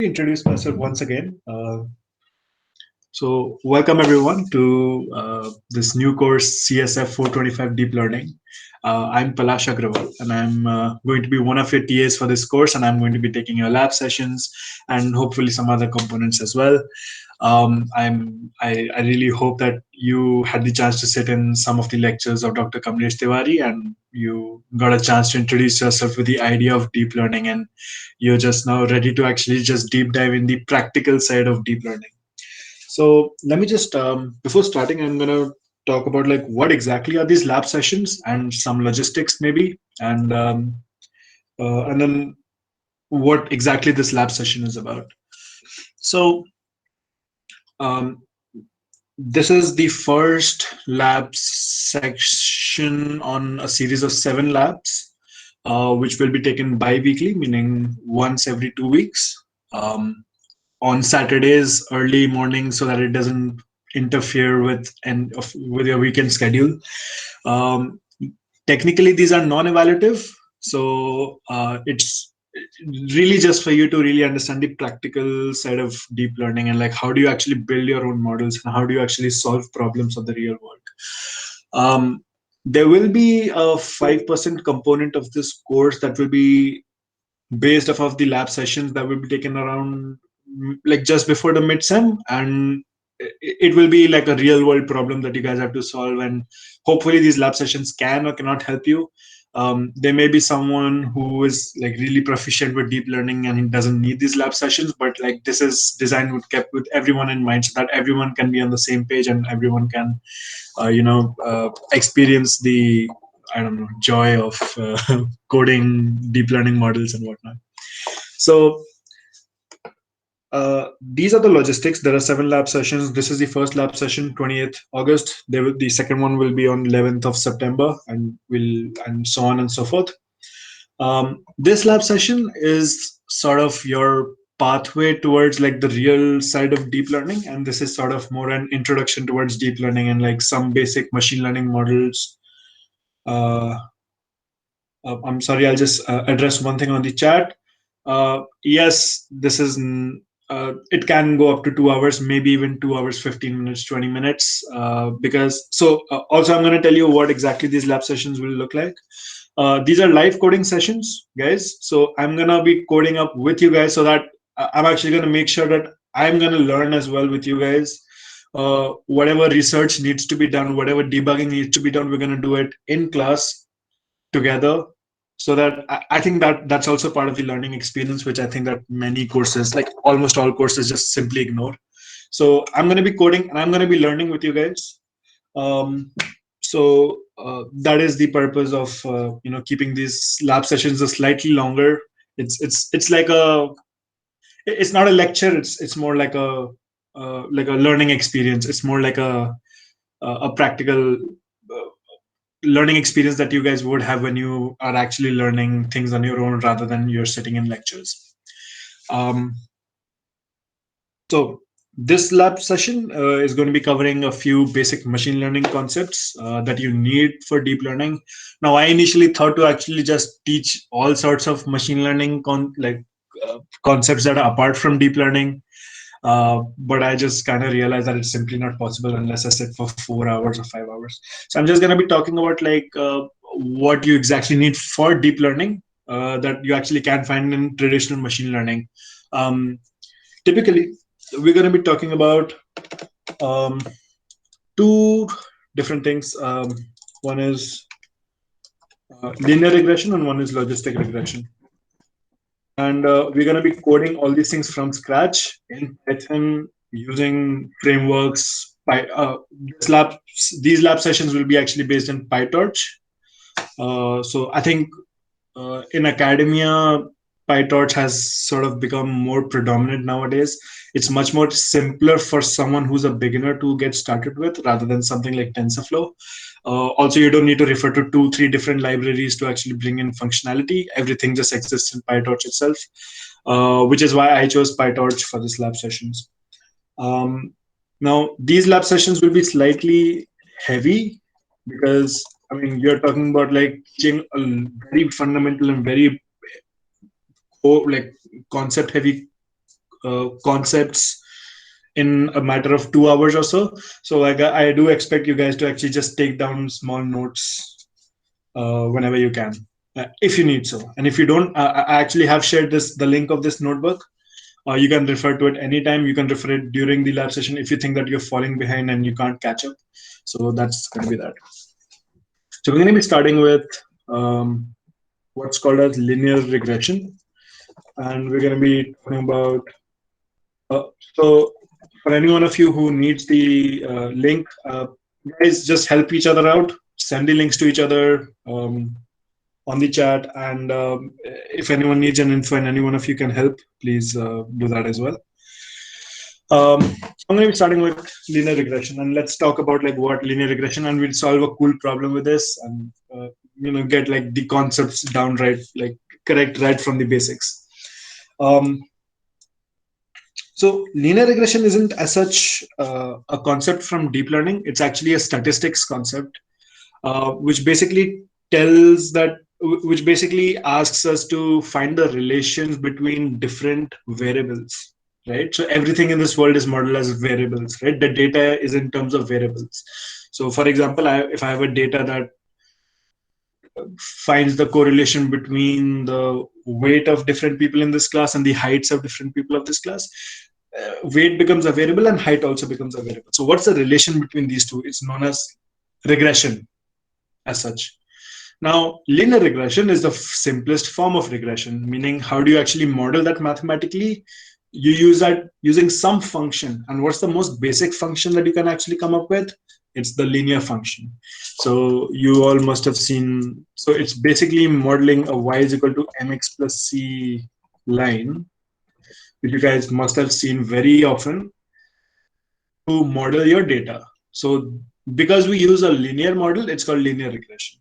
Introduce myself once again. Welcome everyone to this new course, CSF 425 Deep Learning. I'm Palash Agrawal, and I'm going to be one of your TAs for this course, and I'm going to be taking your lab sessions and hopefully some other components as well. I really hope that you had the chance to sit in some of the lectures of Dr. Kamlesh Tiwari, and you got a chance to introduce yourself with the idea of deep learning, and you're just now ready to actually just deep dive in the practical side of deep learning. So let me just before starting, I'm gonna talk about like what exactly are these lab sessions and some logistics maybe, and then what exactly this lab session is about. So um, this is the first lab section on a series of 7 labs, which will be taken bi-weekly, meaning once every 2 weeks. On Saturdays early morning so that it doesn't interfere with your weekend schedule. Um, Technically, these are non-evaluative, so it's really just for you to really understand the practical side of deep learning and like how do you actually build your own models and how do you actually solve problems of the real world. There will be a 5% component of this course that will be based off of the lab sessions that will be taken around like just before the midsem, and it will be like a real world problem that you guys have to solve, and hopefully these lab sessions can or cannot help you. There may be someone who is like really proficient with deep learning and he doesn't need these lab sessions, but like this is designed with kept with everyone in mind so that everyone can be on the same page and everyone can experience the, I don't know, joy of coding deep learning models and whatnot. So these are the logistics. There are 7 lab sessions. This is the first lab session, 20th August. The second one will be on 11th of September, and so on and so forth. This lab session is sort of your pathway towards like the real side of deep learning, and this is sort of more an introduction towards deep learning and like some basic machine learning models. Uh, I'm sorry, I'll just address one thing on the chat. Yes, this is it can go up to 2 hours, maybe even 2 hours, 15 minutes, 20 minutes. Also, I'm going to tell you what exactly these lab sessions will look like. These are live coding sessions, guys. So I'm going to be coding up with you guys so that I'm actually going to make sure that I'm going to learn as well with you guys. Whatever research needs to be done, whatever debugging needs to be done, we're going to do it in class together, so that I think that that's also part of the learning experience, which I think that many courses, like almost all courses, just simply ignore. So I'm going to be coding and I'm going to be learning with you guys. That is the purpose of keeping these lab sessions a slightly longer. It's like it's not a lecture. It's more like a learning experience. It's more like a practical learning experience that you guys would have when you are actually learning things on your own rather than you're sitting in lectures. Um, so this lab session is going to be covering a few basic machine learning concepts that you need for deep learning. Now, I initially thought to actually just teach all sorts of machine learning concepts that are apart from deep learning. But I just kind of realized that it's simply not possible unless I sit for 4 hours or 5 hours. So I'm just going to be talking about what you exactly need for deep learning that you actually can find in traditional machine learning. Um, Typically, we're going to be talking about um, two different things. One is linear regression and one is logistic regression. And we're going to be coding all these things from scratch in Python using frameworks. These lab sessions will be actually based in PyTorch. So I think in academia, PyTorch has sort of become more predominant nowadays. It's much more simpler for someone who's a beginner to get started with rather than something like TensorFlow. Also, you don't need to refer to 2-3 different libraries to actually bring in functionality. Everything just exists in PyTorch itself, which is why I chose PyTorch for this lab sessions. Now, these lab sessions will be slightly heavy because, I mean, you're talking about like teaching a very fundamental and very like concept heavy concepts in a matter of 2 hours or so. So I do expect you guys to actually just take down small notes whenever you can, if you need so. And if you don't, I actually have shared the link of this notebook. You can refer to it anytime. You can refer it during the lab session if you think that you're falling behind and you can't catch up. So that's going to be that. So we're going to be starting with what's called as linear regression. And we're going to be talking about, so for any one of you who needs the link, guys, just help each other out. Send the links to each other on the chat. And if anyone needs an info and any one of you can help, please do that as well. I'm going to be starting with linear regression, and let's talk about like what linear regression, and we'll solve a cool problem with this, and get like the concepts down right, like correct right from the basics. So linear regression isn't as such a concept from deep learning. It's actually a statistics concept, which basically which basically asks us to find the relations between different variables, right? So everything in this world is modeled as variables, right? The data is in terms of variables. So for example, if I have a data that finds the correlation between the weight of different people in this class and the heights of different people of this class, weight becomes a variable and height also becomes a variable. So what's the relation between these two? It's known as regression as such. Now, linear regression is the simplest form of regression, meaning how do you actually model that mathematically? You use that using some function. And what's the most basic function that you can actually come up with? It's the linear function. So you all must have seen, so it's basically modeling a y is equal to mx plus c line, which you guys must have seen very often to model your data. So because we use a linear model, it's called linear regression.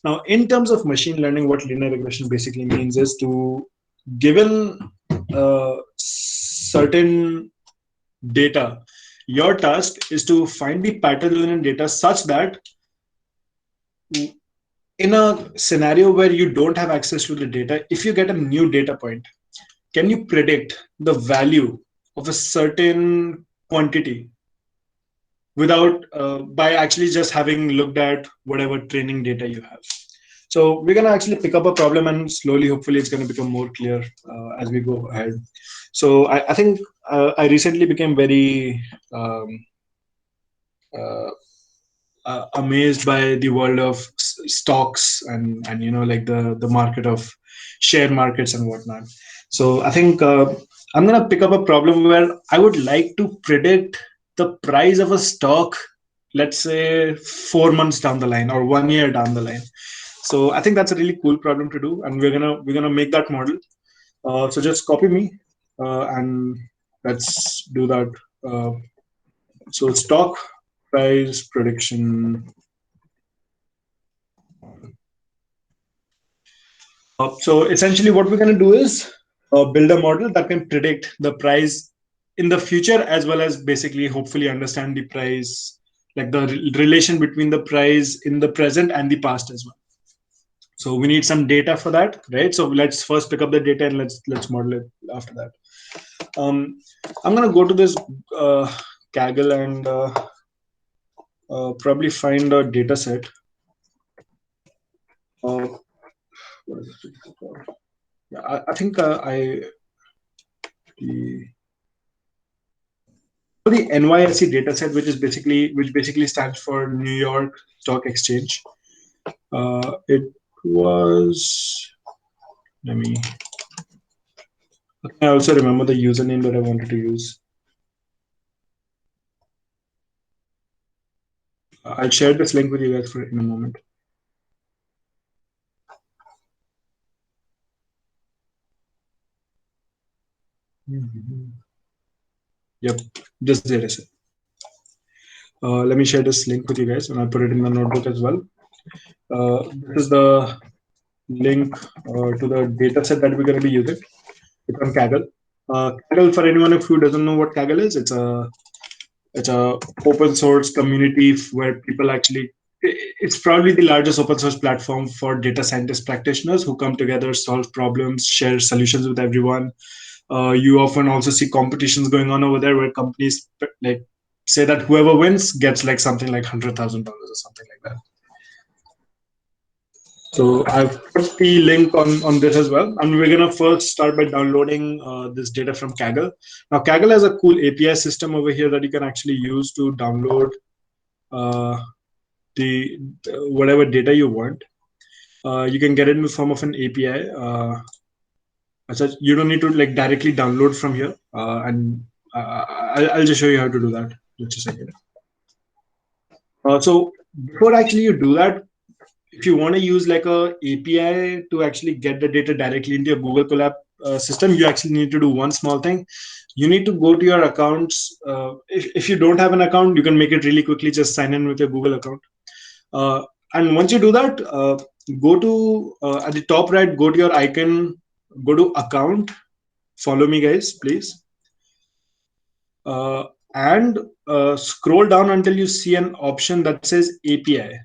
Now, in terms of machine learning, what linear regression basically means is to, given certain data, your task is to find the pattern in data such that in a scenario where you don't have access to the data, if you get a new data point, can you predict the value of a certain quantity without by actually just having looked at whatever training data you have? So we're going to actually pick up a problem, and slowly, hopefully, it's going to become more clear as we go ahead. So I think I recently became very amazed by the world of stocks and like the market of share markets and whatnot. So I think I'm going to pick up a problem where I would like to predict the price of a stock, let's say 4 months down the line or 1 year down the line. So I think that's a really cool problem to do, and we're gonna make that model. So just copy me and let's do that. So stock price prediction. So essentially what we're going to do is build a model that can predict the price in the future, as well as basically hopefully understand the price, like the relation between the price in the present and the past as well. So we need some data for that, right? So let's first pick up the data and let's model it after that. I'm going to go to this Kaggle and probably find a data set. What is it called? Yeah, I think the NYSE dataset, which basically stands for New York Stock Exchange. It was, I also remember the username that I wanted to use. I'll share this link with you guys in a moment. Yep, this dataset. Let me share this link with you guys, and I'll put it in the notebook as well. This is the link to the dataset that we're going to be using. It's on Kaggle. Kaggle, for anyone who doesn't know what Kaggle is, it's a open source community where people actually, it's probably the largest open source platform for data scientist practitioners who come together, solve problems, share solutions with everyone. You often also see competitions going on over there where companies like say that whoever wins gets like something like $100,000 or something like that. So I've put the link on this as well. And we're going to first start by downloading this data from Kaggle. Now, Kaggle has a cool API system over here that you can actually use to download uh, the whatever data you want. You can get it in the form of an API. As such, you don't need to like directly download from here. I'll just show you how to do that. Just a second. So before actually you do that, if you want to use like a API to actually get the data directly into your Google Colab system, you actually need to do one small thing. You need to go to your accounts. If you don't have an account, you can make it really quickly. Just sign in with your Google account. Uh, and once you do that, go to at the top right, go to your icon, go to account. Follow me, guys, please. And scroll down until you see an option that says API.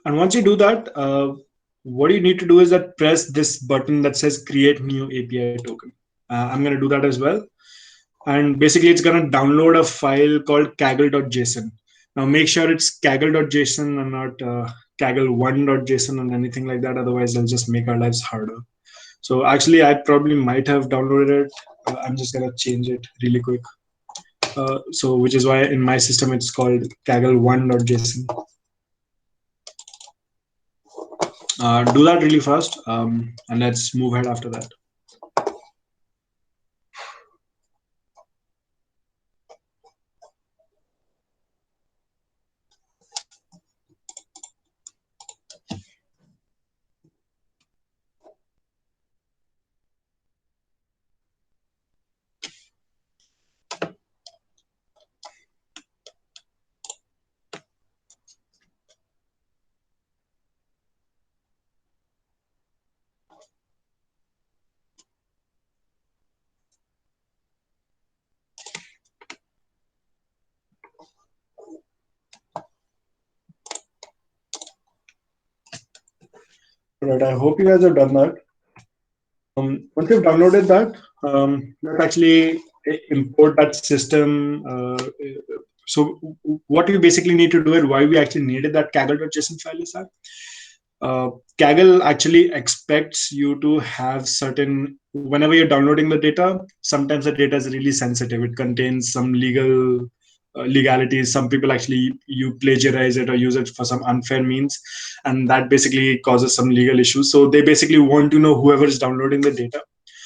And once you do that, what you need to do is that press this button that says create new API token. I'm going to do that as well. And basically, it's going to download a file called kaggle.json. Now, make sure it's kaggle.json and not kaggle1.json and anything like that. Otherwise, it'll just make our lives harder. So actually, I probably might have downloaded it. I'm just going to change it really quick. So which is why in my system, it's called kaggle1.json. Do that really fast, and let's move ahead after that. Right, I hope you guys have done that. Once you've downloaded that, let's actually import that system. So what you basically need to do and why we actually needed that kaggle.json file is that Kaggle actually expects you to have certain, whenever you're downloading the data, sometimes the data is really sensitive. It contains some legalities. Some people actually you plagiarize it or use it for some unfair means, and that basically causes some legal issues. So they basically want to know whoever is downloading the data.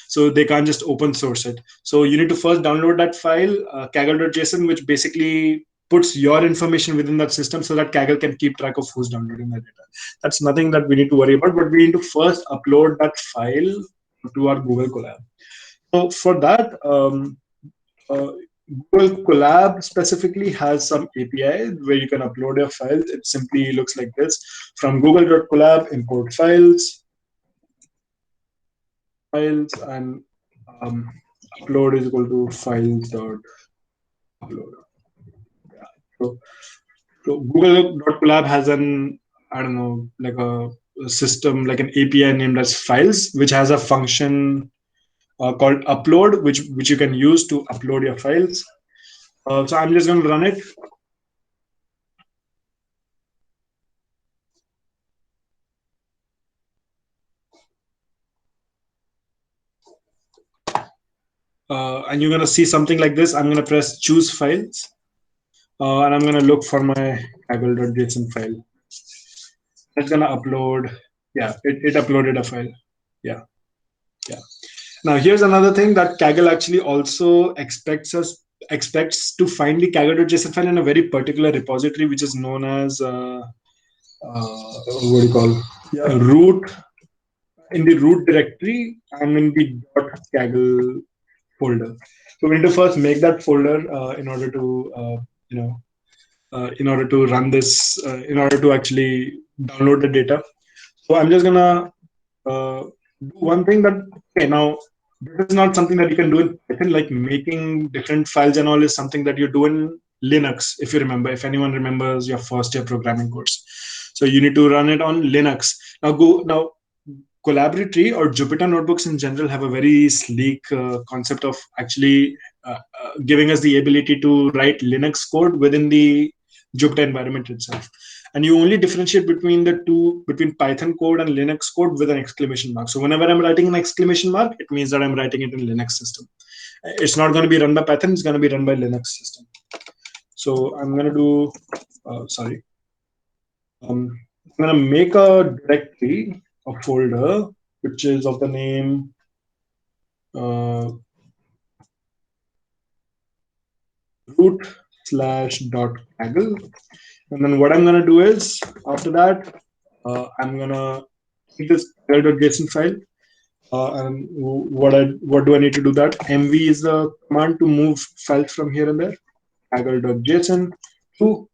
So they can't just open source it. So you need to first download that file, kaggle.json, which basically puts your information within that system so that Kaggle can keep track of who's downloading the data. That's nothing that we need to worry about, but we need to first upload that file to our Google Colab. So for that, Google Colab specifically has some API where you can upload your files. It simply looks like this. From google.colab, import files, and upload is equal to files.upload. Yeah. So Google.colab has an, I don't know, like a system, like an API named as files, which has a function called upload, which you can use to upload your files. So I'm just going to run it. And you're going to see something like this. I'm going to press choose files. And I'm going to look for my kaggle.json file. It's going to upload. Yeah, it uploaded a file. Yeah. Now here's another thing that Kaggle actually also expects to find the kaggle.json file in a very particular repository, which is known as what do you call root, in the root directory and in the .kaggle folder. So we need to first make that folder in order to in order to run this, in order to actually download the data. So I'm just gonna do one thing that, okay, now This is not something that you can do in Python, like making different files and all is something that you do in Linux, if you remember, if anyone remembers your first year programming course. So you need to run it on Linux. Now Collaboratory or Jupyter notebooks in general have a very sleek concept of actually giving us the ability to write Linux code within the Jupyter environment itself. And you only differentiate between the two, between Python code and Linux code with an exclamation mark. So whenever I'm writing an exclamation mark, it means that I'm writing it in Linux system. It's not going to be run by Python, it's going to be run by Linux system. So I'm going to do, sorry, I'm going to make a directory, a folder, which is of the name root / .kaggle. And then what I'm going to do is, after that, I'm going to take this kaggle.json file. And what do I need to do that? MV is the command to move files from here and there. Kaggle.json to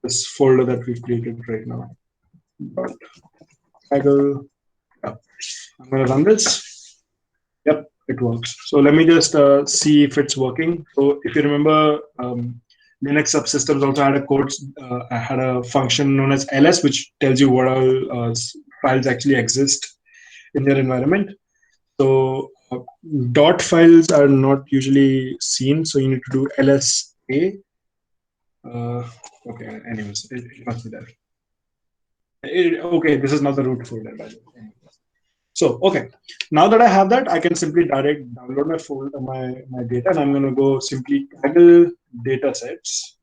this folder that we've created right now. Kaggle. Yeah. I'm going to run this. Yep, it works. So let me just see if it's working. So if you remember, Linux subsystems also had a code, had a function known as ls, which tells you what all files actually exist in your environment. So dot files are not usually seen, so you need to do lsa. Okay, anyways, it must be there. Okay, this is not the root folder, by the way. So, okay, now that I have that, I can simply direct download my folder, my data, and I'm going to go simply Kaggle datasets,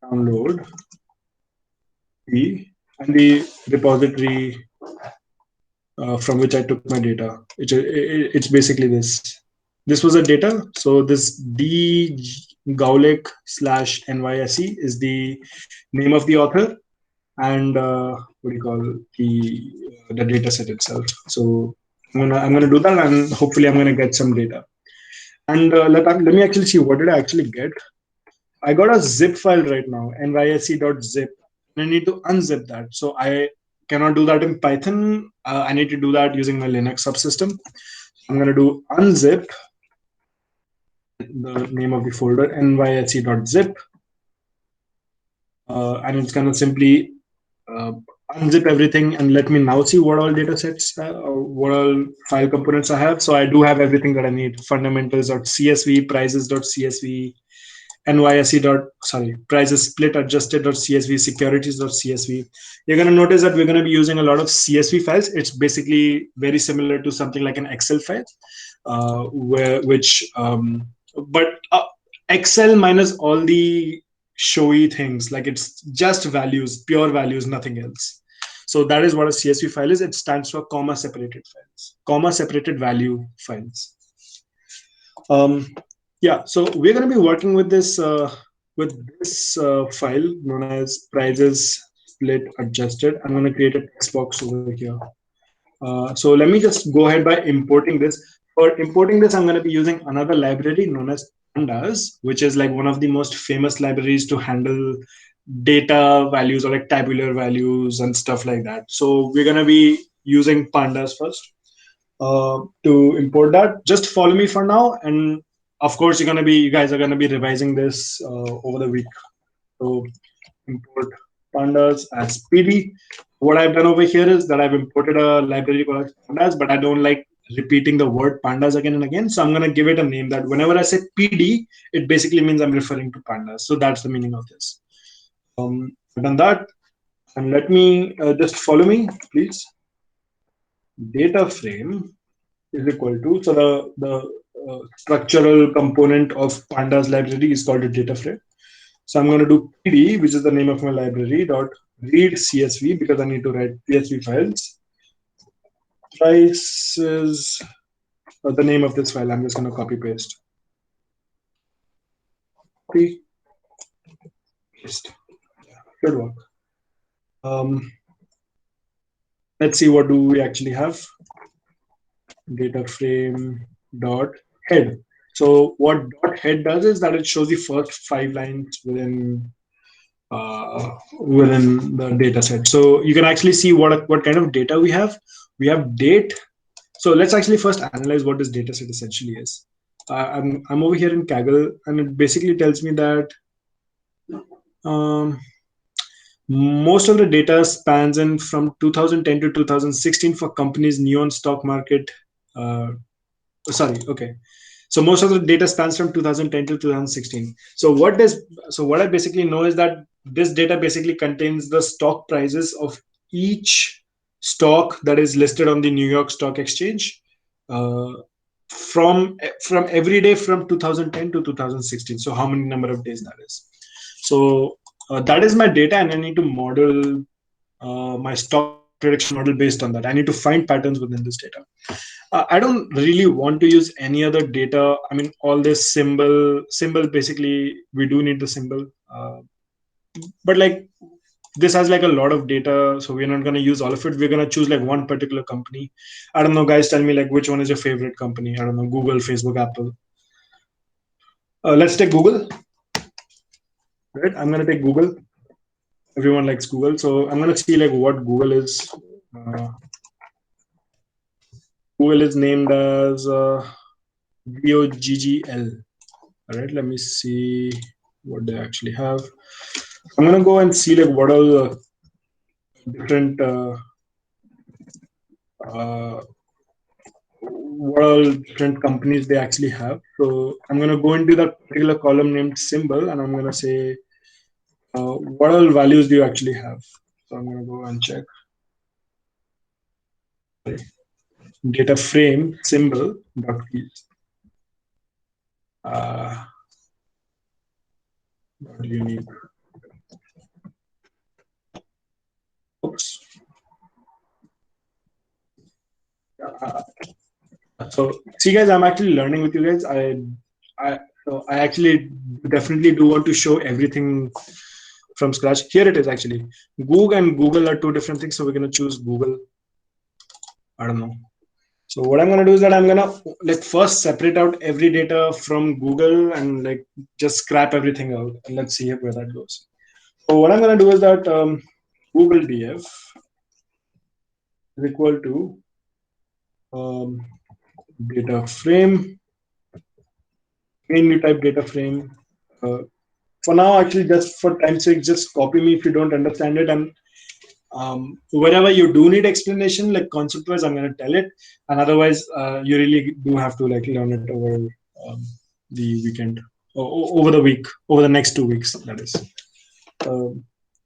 download and the repository from which I took my data. It's basically this. This was a data. So this D Gaulik /NYSE is the name of the author, and what do you call the data set itself. So I'm gonna do that, and hopefully I'm gonna get some data. And let me actually see, what did I actually get. I got a zip file right now, nyse.zip, and I need to unzip that. So I cannot do that in Python. I need to do that using my Linux subsystem. I'm gonna do unzip the name of the folder, nyse.zip, and it's gonna simply unzip everything and let me now see what all data sets or what all file components I have. So I do have everything that I need: fundamentals.csv, prices.csv, prices split adjusted.csv, securities.csv. You're going to notice that we're going to be using a lot of CSV files. It's basically very similar to something like an Excel file, but Excel minus all the showy things, like it's just values, pure values, nothing else. So that is what a CSV file is. It stands for comma separated files, comma separated value files. Yeah, so we're going to be working with this file known as prices split adjusted. I'm going to create a text box over here. So let me just go ahead by importing this. For importing this, I'm going to be using another library known as pandas, which is like one of the most famous libraries to handle data values or like tabular values and stuff like that. So we're going to be using pandas first to import that. Just follow me for now, and of course you guys are going to be revising this over the week. So import pandas as pd. What I've done over here is that I've imported a library called pandas, but I don't like repeating the word pandas again and again. So I'm going to give it a name that whenever I say pd, it basically means I'm referring to pandas. So that's the meaning of this. I've done that, and let me just follow me, please. Data frame is equal to, so the structural component of pandas library is called a data frame. So I'm going to do pd, which is the name of my library, dot read csv, because I need to write csv files. Price is the name of this file. I'm just going to copy paste. Copy paste. Yeah, should work. Let's see, what do we actually have. Data frame dot head. So what dot head does is that it shows the first 5 lines within the data set. So you can actually see what kind of data we have. We have date, So let's actually first analyze what this data set essentially is. I'm over here in Kaggle, and it basically tells me that um, most of the data spans in from 2010 to 2016 for companies new on stock market. Uh, Sorry, okay. So most of the data spans from 2010 to 2016. So what I basically know is that this data basically contains the stock prices of each stock that is listed on the New York Stock Exchange uh, from every day from 2010 to 2016. So how many number of days that is. So that is my data, and I need to model my stock prediction model based on that. I need to find patterns within this data. I don't really want to use any other data. I mean, all this symbol basically we do need the symbol, but like this has like a lot of data, so we're not going to use all of it. We're going to choose like one particular company. I don't know, guys. Tell me like which one is your favorite company? I don't know, Google, Facebook, Apple. Let's take Google. Right? I'm going to take Google. Everyone likes Google, so I'm going to see like what Google is. Uh, Google is named as GOGGL. All right, let me see what they actually have. I'm gonna go and see like what all different uh, what all different companies they actually have. So I'm gonna go into that particular column named symbol, and I'm gonna say what all values do you actually have. So I'm gonna go and check data frame symbol dot keys. Dot unique. Oops. Uh, so see guys, I'm actually learning with you guys. I actually definitely do want to show everything from scratch. Here it is actually. Google and Google are two different things, so we're gonna choose Google. I don't know. So what I'm gonna do is that I'm gonna like first separate out every data from Google and like just scrap everything out, and let's see where that goes. So what I'm gonna do is that Google DF is equal to um, data frame, main new type data frame. For now, actually, just for time's sake, just copy me if you don't understand it, and wherever you do need explanation, like concept wise, I'm going to tell it, and otherwise you really do have to like learn it over um, the weekend, over the week, over the next 2 weeks, that is.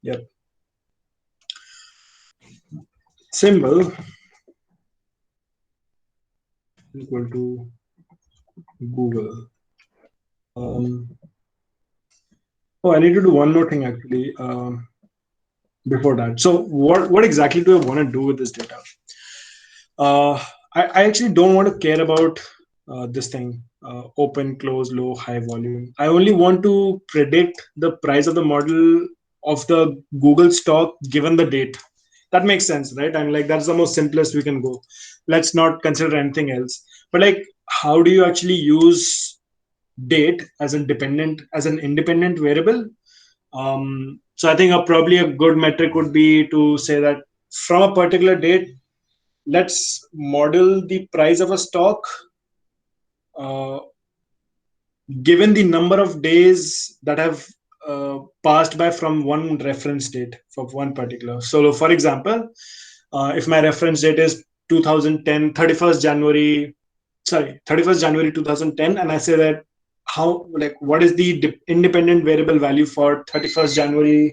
Yeah. Symbol equal to Google. Oh, I need to do one more thing actually before that. So what exactly do I want to do with this data? uh, I actually don't want to care about this thing, open, close, low, high volume. I only want to predict the price of the model of the Google stock given the date. That makes sense, right? And like that's the most simplest we can go. Let's not consider anything else. But like, how do you actually use date as an independent variable? So I think probably a good metric would be to say that from a particular date, let's model the price of a stock uh, given the number of days that have passed by from one reference date for one particular. So, for example, if my reference date is 2010, 31st January, sorry, 31st January 2010, and I say that how, like, what is the independent variable value for 31st January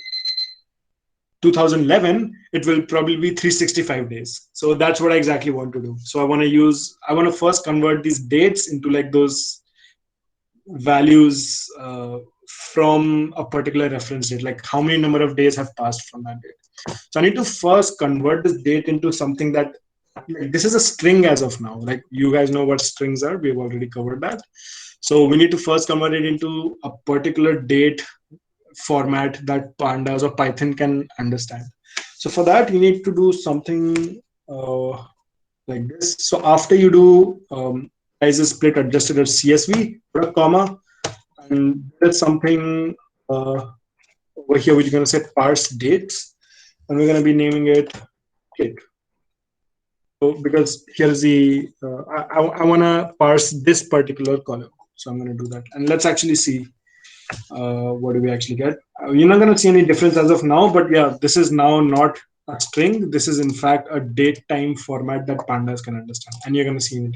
2011, it will probably be 365 days. So that's what I exactly want to do. So I want to first convert these dates into like those values from a particular reference date, like how many number of days have passed from that date. So I need to first convert this date into something that, like, this is a string as of now. Like you guys know what strings are. We've already covered that. So we need to first convert it into a particular date format that pandas or Python can understand. So for that, you need to do something like this. So after you do size is split adjusted as CSV, put a comma, and there's something over here which you're going to set parse dates, and we're going to be naming it date. So because here's the, I want to parse this particular column. So I'm going to do that. And let's actually see what do we actually get. You're not going to see any difference as of now, but yeah, this is now not a string. This is in fact a date time format that pandas can understand. And you're going to see it in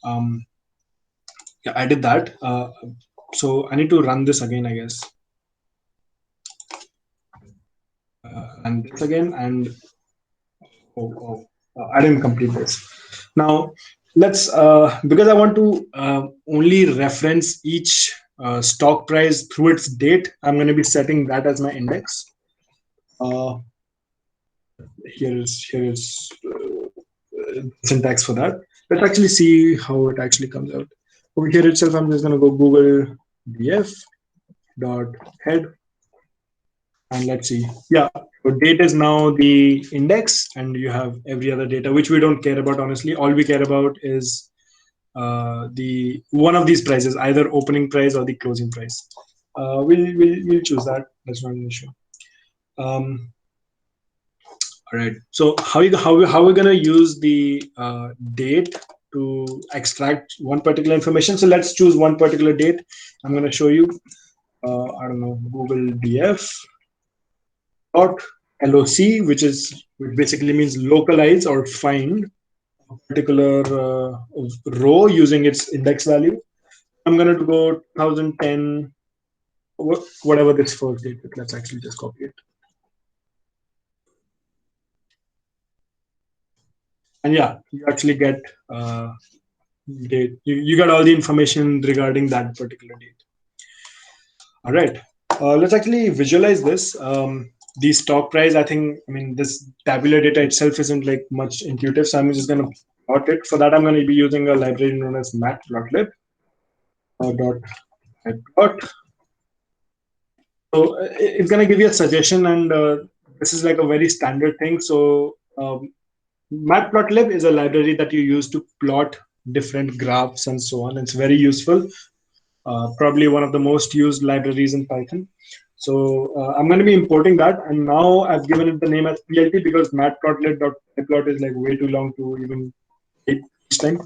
a moment. Yeah, I did that. So I need to run this again, I guess. And this again, and I didn't complete this. Now let's because I want to only reference each stock price through its date. I'm going to be setting that as my index. Here is syntax for that. Let's actually see how it actually comes out. Over here itself, I'm just going to go Google df dot head, and let's see. Yeah, so date is now the index, and you have every other data which we don't care about. Honestly, all we care about is the one of these prices, either opening price or the closing price. We'll choose that. That's not an issue. All right. So how we're gonna use the date to extract one particular information? So let's choose one particular date. I'm gonna show you. I don't know, Google DF dot LOC, which basically means localize or find a particular row using its index value. I'm gonna go 2010, whatever this first date. Let's actually just copy it. And yeah, you actually get date. You got all the information regarding that particular date. All right, let's actually visualize this. The stock price, I mean, this tabular data itself isn't like much intuitive, so I'm just going to plot it. For that, I'm going to be using a library known as matplotlib. Dot plot. So it's going to give you a suggestion, and this is like a very standard thing. So matplotlib is a library that you use to plot different graphs and so on. It's very useful. Probably one of the most used libraries in Python. So I'm going to be importing that, and now I've given it the name as PLT because matplotlib.pyplot is like way too long to even take each time.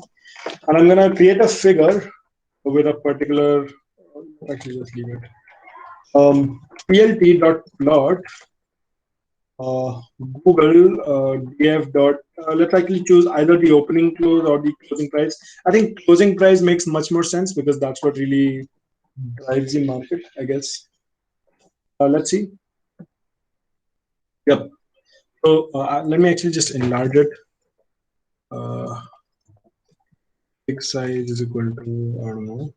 And I'm going to create a figure with a particular. Actually, just leave it. PLT.plot Google df dot. Let's actually choose either the opening close or the closing price. I think closing price makes much more sense because that's what really drives the market, I guess. Let's see. Yep. So let me actually just enlarge it. X size is equal to, I don't know.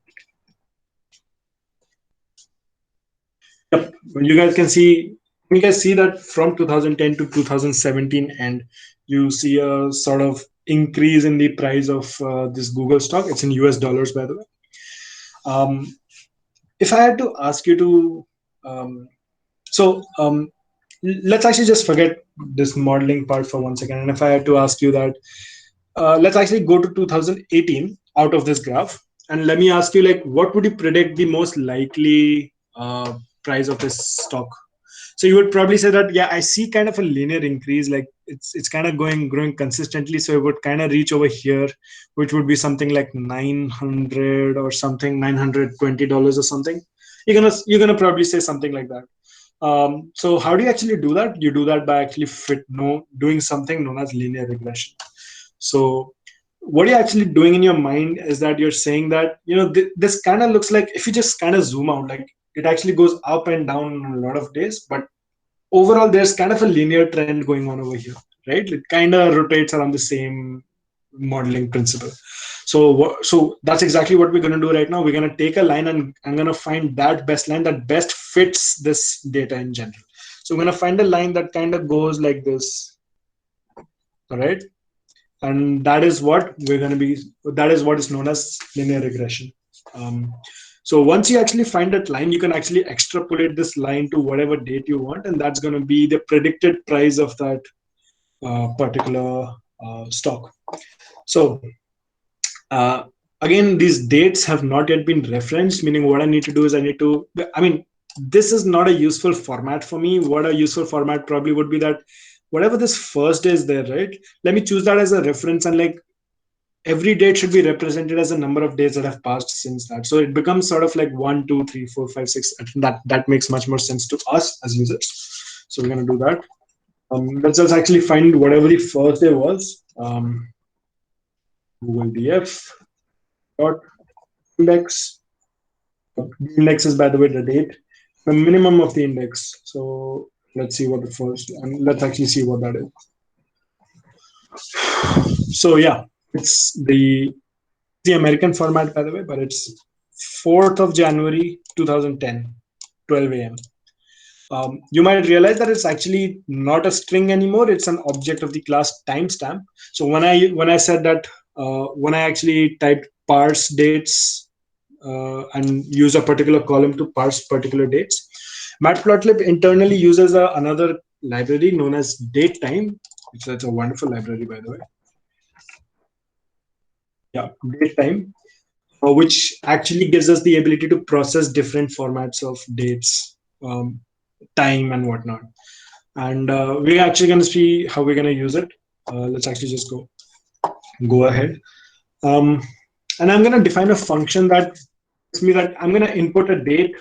Yep. You guys can see. You guys see that from 2010 to 2017, and you see a sort of increase in the price of this Google stock. It's in US dollars, by the way. If I had to ask you to, let's actually just forget this modeling part for 1 second. And if I had to ask you that, let's actually go to 2018 out of this graph, and let me ask you, like, what would you predict the most likely price of this stock? So you would probably say that, yeah, I see kind of a linear increase, like it's kind of growing consistently. So it would kind of reach over here, which would be something like 900 or something, $920 or something. You're gonna probably say something like that. So how do you actually do that? You do that by actually doing something known as linear regression. So what you're actually doing in your mind is that you're saying that, this kind of looks like, if you just kind of zoom out, like it actually goes up and down on a lot of days, but overall there's kind of a linear trend going on over here, right? It kind of rotates around the same modeling principle. So that's exactly what we're going to do right now. We're going to take a line, and I'm going to find that best line that best fits this data in general. So we're going to find a line that kind of goes like this. All right. And that is what is known as linear regression. So once you actually find that line, you can actually extrapolate this line to whatever date you want, and that's going to be the predicted price of that particular stock. So again, these dates have not yet been referenced, meaning what I need to do is this is not a useful format for me. What a useful format probably would be that whatever this first day is there, right? Let me choose that as a reference, and like every date should be represented as a number of days that have passed since that. So it becomes sort of like 1, 2, 3, 4, 5, 6. That makes much more sense to us as users. So we're gonna do that. Let's just actually find whatever the first day was. Google df dot index. The index is, by the way, the date, the minimum of the index. So let's see what the first, and let's actually see what that is. So yeah, it's the American format, by the way, but it's 4th of January 2010, 12 a.m. You might realize that it's actually not a string anymore. It's an object of the class timestamp. So when I said that, when I actually typed parse dates and use a particular column to parse particular dates, Matplotlib internally uses another library known as datetime. It's a wonderful library, by the way. Yeah, datetime, which actually gives us the ability to process different formats of dates, time, and whatnot. And we're actually going to see how we're going to use it. Let's actually just go ahead. And I'm going to define a function that tells me that I'm going to input a date,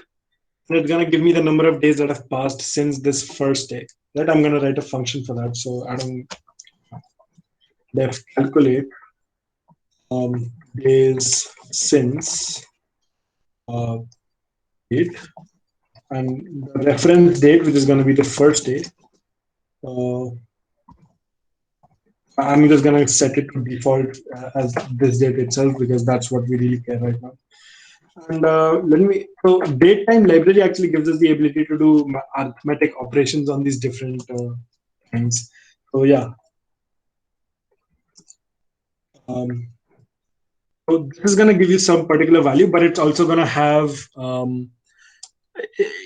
and it's going to give me the number of days that have passed since this first day. Right? I'm going to write a function for that. So I don't def calculate days since date, and the reference date, which is going to be the first day. I'm just going to set it to default as this date itself, because that's what we really care right now. And so datetime library actually gives us the ability to do arithmetic operations on these different things. So yeah. So this is going to give you some particular value, but it's also going to have,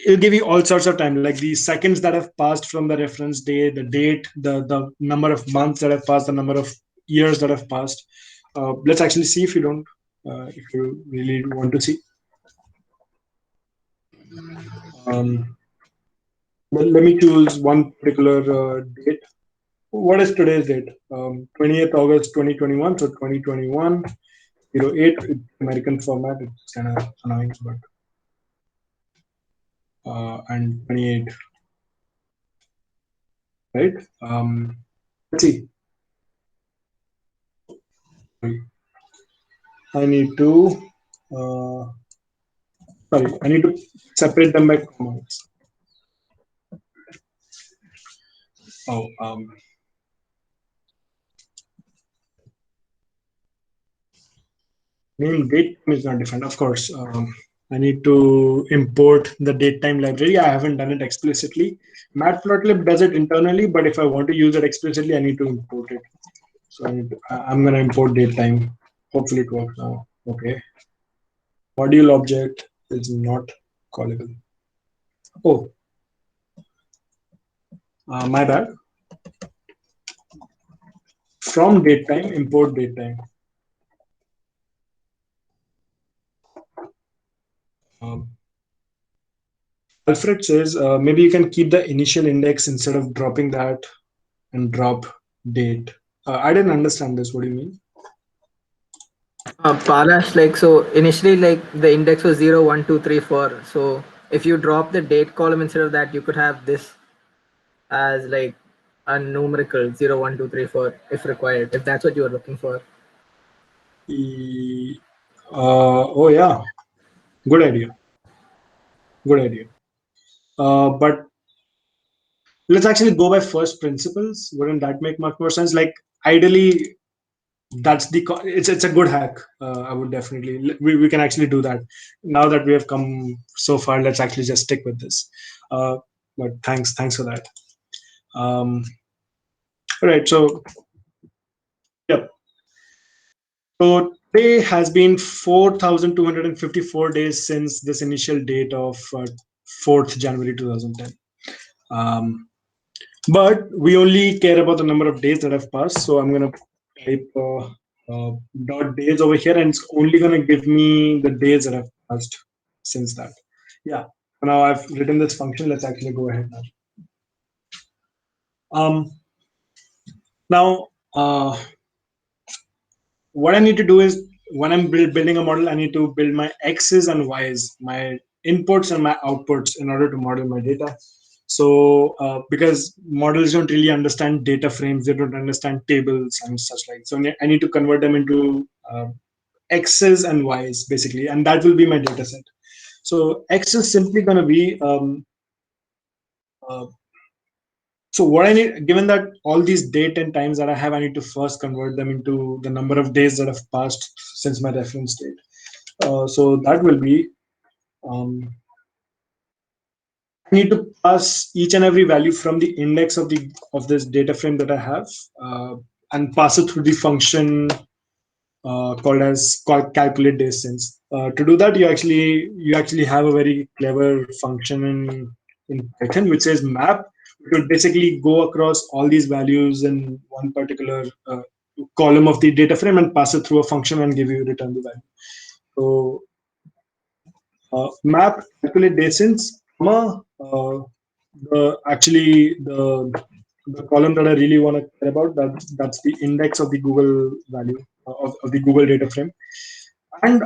it'll give you all sorts of time, like the seconds that have passed from the reference day, the date, the number of months that have passed, the number of years that have passed. Let's actually see if you really want to see. Let me choose one particular date. What is today's date? 28th August 2021. So 2021 08, American format. It's kind of annoying, but and 28, right? Let's see. I need to I need to separate them by commas. Oh, name date is not defined, of course. I need to import the datetime library. I haven't done it explicitly. Matplotlib does it internally, but if I want to use it explicitly, I need to import it. So I'm going to import datetime. Hopefully it works now. Okay. Module object is not callable. Oh, my bad. From datetime, import datetime. Alfred says maybe you can keep the initial index instead of dropping that and drop date. I didn't understand this. What do you mean? Palash, like, so initially, like, the index was 0, 1, 2, 3, 4. So if you drop the date column instead of that, you could have this as like a numerical 0, 1, 2, 3, 4 if required, if that's what you were looking for. Oh yeah, good idea. Good idea. But let's actually go by first principles. Wouldn't that make much more sense? Like ideally, it's a good hack. I would definitely, we can actually do that. Now that we have come so far, let's actually just stick with this. But thanks for that. All right, so yep. So today has been 4,254 days since this initial date of 4th January 2010. But we only care about the number of days that have passed. So I'm going to type dot days over here, and it's only going to give me the days that have passed since that. Yeah. Now I've written this function. Let's actually go ahead now. Now, what I need to do is when I'm building a model, I need to build my X's and Y's, my inputs and my outputs in order to model my data. So because models don't really understand data frames, they don't understand tables and such like. So I need to convert them into X's and Y's basically, and that will be my data set. So X is simply going to be uh, so what I need, given that all these date and times that I have, I need to first convert them into the number of days that have passed since my reference date. So that will be, um, I need to pass each and every value from the index of this data frame that I have, and pass it through the function called calculate days since. To do that, you actually have a very clever function in Python which says map. It will basically go across all these values in one particular column of the data frame and pass it through a function and give you return the value. So map calculate distance, comma, the column that I really want to care about, that's the index of the Google value of the Google data frame. And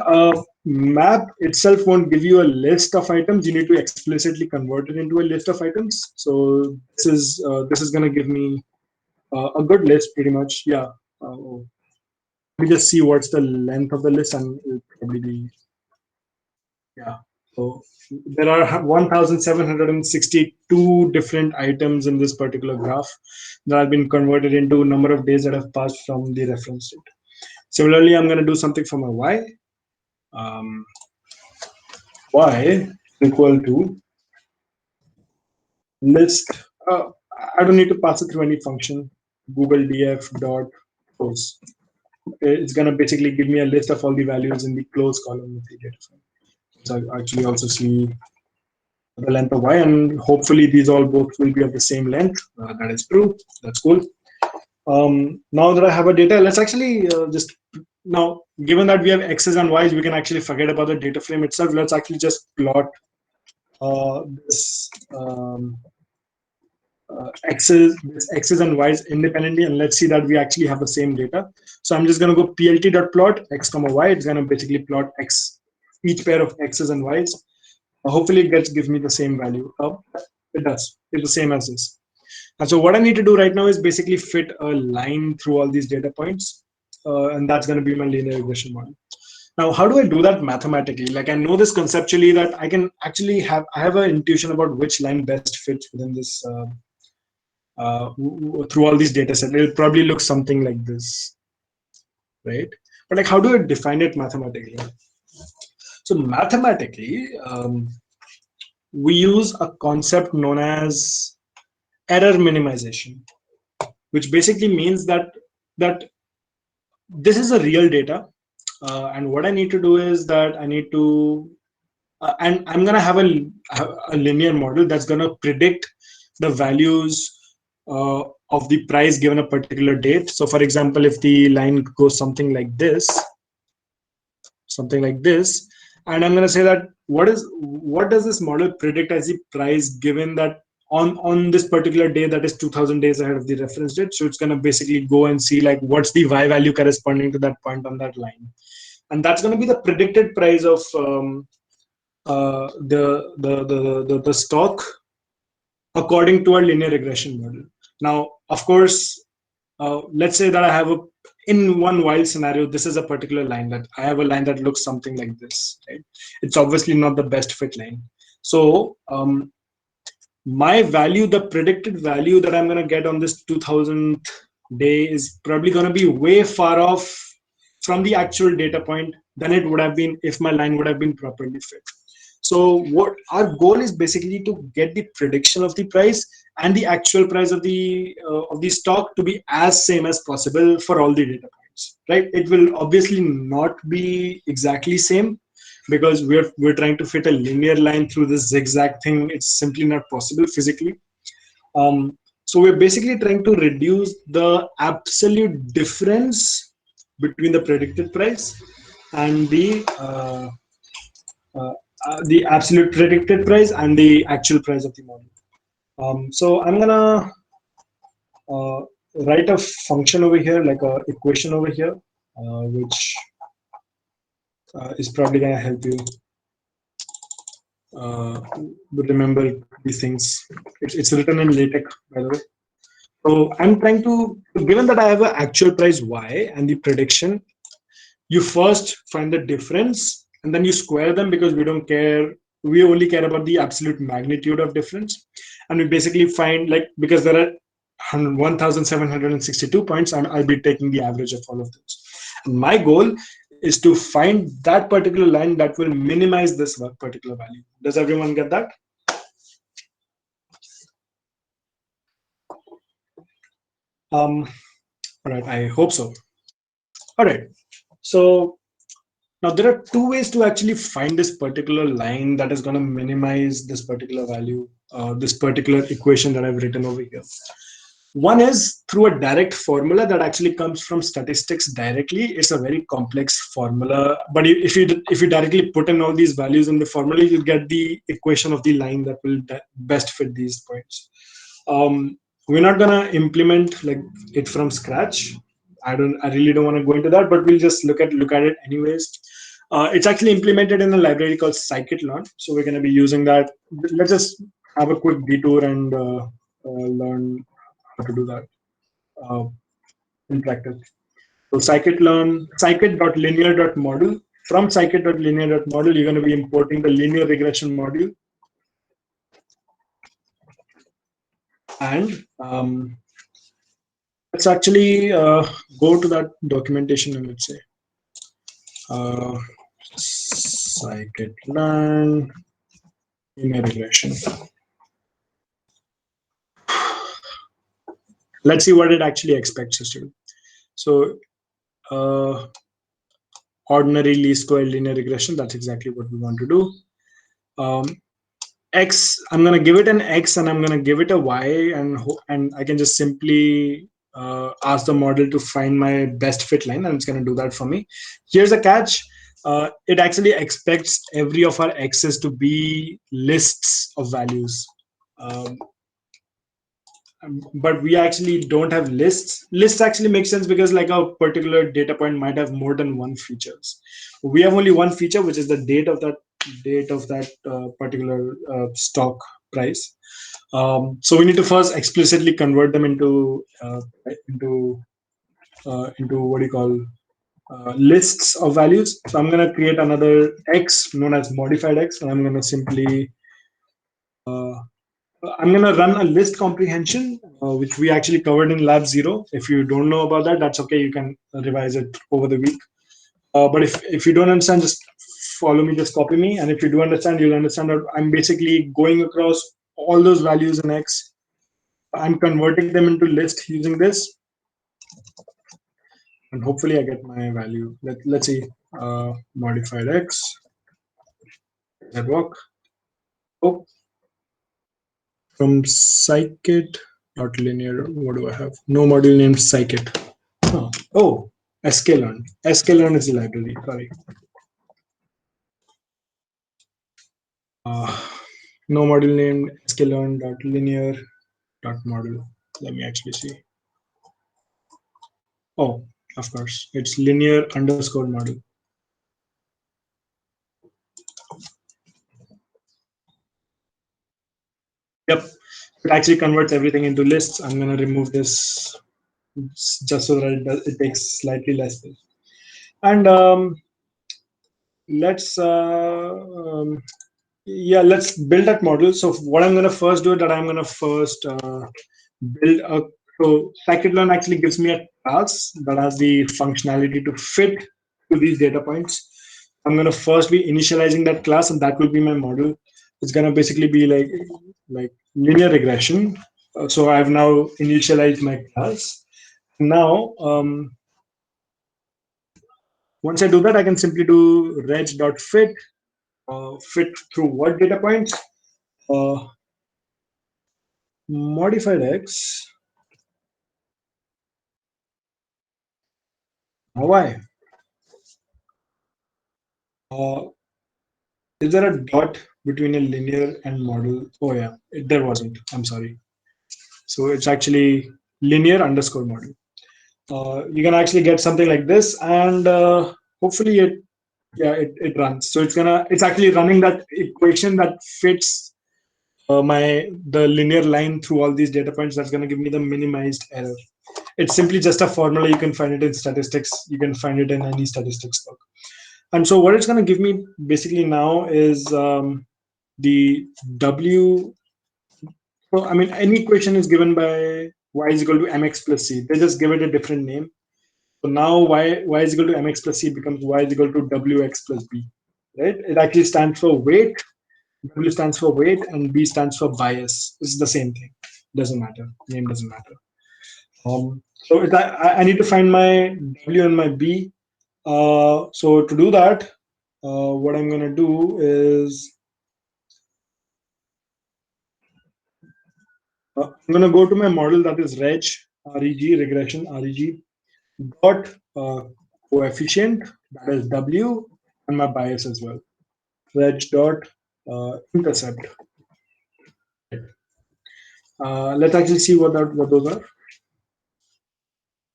map itself won't give you a list of items. You need to explicitly convert it into a list of items. So this is going to give me a good list pretty much. Yeah. Let me just see what's the length of the list, and it'll probably be, yeah. So there are 1,762 different items in this particular graph that have been converted into number of days that have passed from the reference date. Similarly, I'm going to do something for my y. Um, y equal to list. I don't need to pass it through any function. Google df dot close. It's going to basically give me a list of all the values in the close column of the data frame. So I actually also see the length of y, and hopefully these all both will be of the same length. That is true. That's cool. Now that I have a data, let's actually just now, given that we have x's and y's, we can actually forget about the data frame itself. Let's actually just plot this x's and y's independently, and let's see that we actually have the same data. So I'm just going to go plt.plot x comma y. It's going to basically plot x, each pair of x's and y's. Hopefully it gives me the same value. It does. It's the same as this. And so what I need to do right now is basically fit a line through all these data points, and that's going to be my linear regression model. Now, how do I do that mathematically? Like, I know this conceptually, that I can actually I have an intuition about which line best fits within this through all these data sets. It'll probably look something like this, right? But like, how do I define it mathematically? So mathematically, we use a concept known as error minimization, which basically means that this is a real data, and what I need to do is that I need to and I'm going to have a linear model that's going to predict the values of the price given a particular date. So for example, if the line goes something like this, and I'm going to say that what does this model predict as the price given that on this particular day, that is 2000 days ahead of the reference date. So it's going to basically go and see like what's the y value corresponding to that point on that line, and that's going to be the predicted price of the stock according to our linear regression model. Now, of course, let's say that I have in one wild scenario, this is a particular line that I have a line that looks something like this, right? It's obviously not the best fit line. So my value, the predicted value that I'm going to get on this 2000th day is probably going to be way far off from the actual data point than it would have been if my line would have been properly fit. So what our goal is basically to get the prediction of the price and the actual price of the stock to be as same as possible for all the data points, right? It will obviously not be exactly same, because we're trying to fit a linear line through this zigzag thing. It's simply not possible physically. So we're basically trying to reduce the absolute difference between the predicted price and the absolute predicted price and the actual price of the model. So I'm gonna write a function over here, like a equation over here, which is probably going to help you uh, remember these things. It's written in LaTeX, by the way. So I'm trying to, given that I have an actual price Y and the prediction, you first find the difference and then you square them, because we don't care. We only care about the absolute magnitude of difference. And we basically find, like, because there are 1,762 points, and I'll be taking the average of all of those. And my goal is to find that particular line that will minimize this particular value. Does everyone get that? All right, I hope so. All right. So now there are two ways to actually find this particular line that is going to minimize this particular value, this particular equation that I've written over here. One is through a direct formula that actually comes from statistics directly. It's a very complex formula, but if you directly put in all these values in the formula, you get the equation of the line that will best fit these points. We're not gonna implement like it from scratch. I really don't want to go into that, but we'll just look at it anyways. It's actually implemented in a library called scikit-learn, so we're going to be using that. Let's just have a quick detour and learn how to do that uh, in practice. So scikit-learn, scikit.linear.module. From scikit.linear.module, you're going to be importing the linear regression module, and let's actually go to that documentation, and let's say scikit-learn linear regression. Let's see what it actually expects us to do. So ordinary least square linear regression, that's exactly what we want to do. X, I'm going to give it an X and I'm going to give it a Y, and I can just simply ask the model to find my best fit line, and it's going to do that for me. Here's a catch. It actually expects every of our X's to be lists of values. But we actually don't have lists. Lists actually make sense because like a particular data point might have more than one features. We have only one feature, which is the date of that particular stock price. So we need to first explicitly convert them into what do you call lists of values. So I'm going to create another X known as modified X, and I'm going to simply I'm going to run a list comprehension, which we actually covered in lab 0. If you don't know about that, that's okay. You can revise it over the week. But if you don't understand, just follow me, just copy me. And if you do understand, you'll understand that I'm basically going across all those values in X. I'm converting them into list using this. And hopefully I get my value. Let's see, modified X. Does that work? Oh, from scikit.linear, what do I have? No module named scikit. Oh, sklearn. Sklearn is the library. Sorry. No module named sklearn.linear.module. Let me actually see. Oh, of course, it's linear underscore module. Yep, it actually converts everything into lists. I'm gonna remove this just so that it takes slightly less space. And let's let's build that model. So what I'm going to first do is that I'm going to first build a, so scikit-learn actually gives me a class that has the functionality to fit to these data points. I'm going to first be initializing that class, and that will be my model. It's going to basically be like linear regression. So I've now initialized my class. Now once I do that, I can simply do reg.fit, fit through what data points? Modified X. Why? Uh, is there a dot between a linear and model? Oh yeah, there wasn't. I'm sorry. So it's actually linear underscore model. You can actually get something like this, and hopefully it runs. So it's actually running that equation that fits the linear line through all these data points. That's going to give me the minimized error. It's simply just a formula. You can find it in statistics. You can find it in any statistics book. And so what it's going to give me basically now is the W. So I mean, any equation is given by y is equal to mx plus c. They just give it a different name. So now y is equal to mx plus c becomes y is equal to wx plus b. Right? It actually stands for weight. W stands for weight, and B stands for bias. It's the same thing. Doesn't matter. Name doesn't matter. So I need to find my W and my B. So to do that, what I'm going to do is I'm going to go to my model, that is regression dot coefficient, that is W, and my bias as well, reg dot intercept. Let's actually see what those are.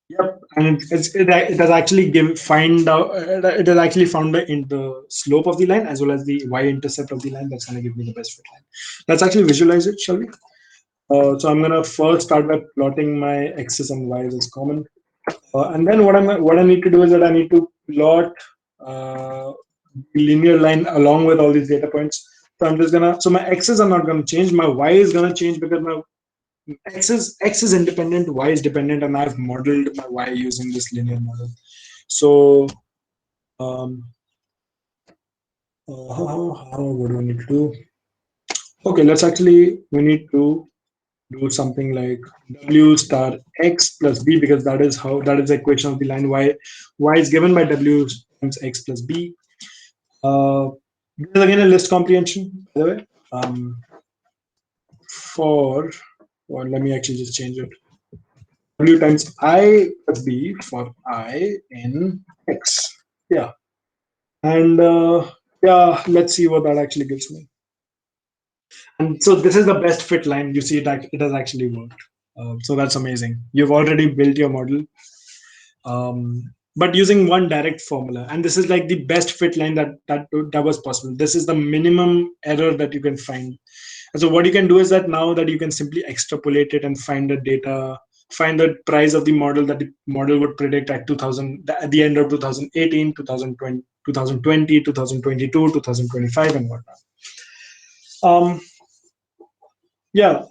Yep, and it has actually find out it has actually found the slope of the line as well as the y-intercept of the line. That's going to give me the best fit line. Let's actually visualize it, shall we? So I'm going to first start by plotting my x's and y's as common, and then what I need to do is that I need to plot the linear line along with all these data points. So I'm just gonna. So my x's are not going to change. My y is going to change because my X is independent, Y is dependent, and I've modeled my Y using this linear model. So, what do we need to do? Okay, we need to do something like W star X plus B, because that is the equation of the line. Y is given by W times X plus B. This is again a list comprehension, by the way. Let me actually just change it. W times I plus B for I in X. Yeah. And yeah, let's see what that actually gives me. And so this is the best fit line. You see it has actually worked. So that's amazing. You've already built your model, but using one direct formula. And this is like the best fit line that was possible. This is the minimum error that you can find. And so what you can do is that now that you can simply extrapolate it and find the price of the model that the model would predict at the end of 2018, 2020, 2022, 2025, and whatnot. Yeah,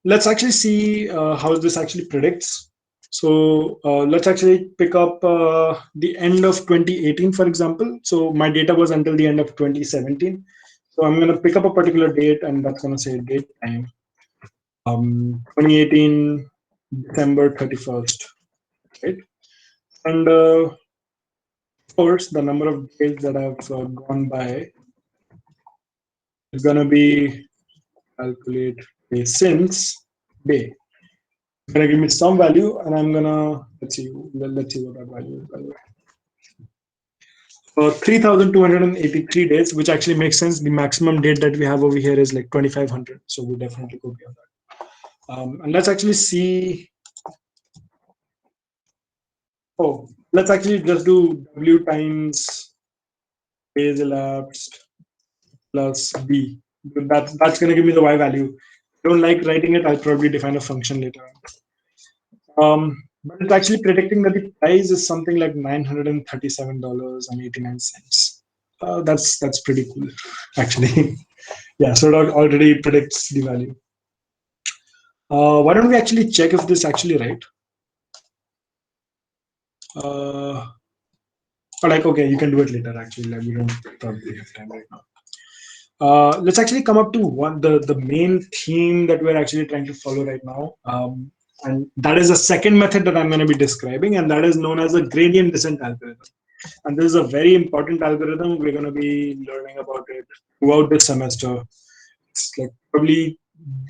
let's actually see how this actually predicts. So let's actually pick up the end of 2018, for example. So my data was until the end of 2017. So I'm going to pick up a particular date, and that's going to say date time. 2018 December 31st, right? And of course, the number of days that I've gone by is going to be calculate day since day. It's going to give me some value, and I'm going to let's see what that value is, by the way. 3,283 days, which actually makes sense. The maximum date that we have over here is like 2,500, so we definitely go beyond that. And let's actually see. Oh, let's actually just do W times days elapsed plus B. That's going to give me the Y value. I don't like writing it. I'll probably define a function later on. But it's actually predicting that the price is something like $937.89. That's pretty cool, actually. Yeah, so it already predicts the value. Why don't we actually check if this is actually right? Or like, okay, you can do it later. Actually, like we don't probably have time right now. Let's actually come up to the main theme that we're actually trying to follow right now. And that is a second method that I'm going to be describing, and that is known as a gradient descent algorithm. And this is a very important algorithm. We're going to be learning about it throughout this semester. It's like probably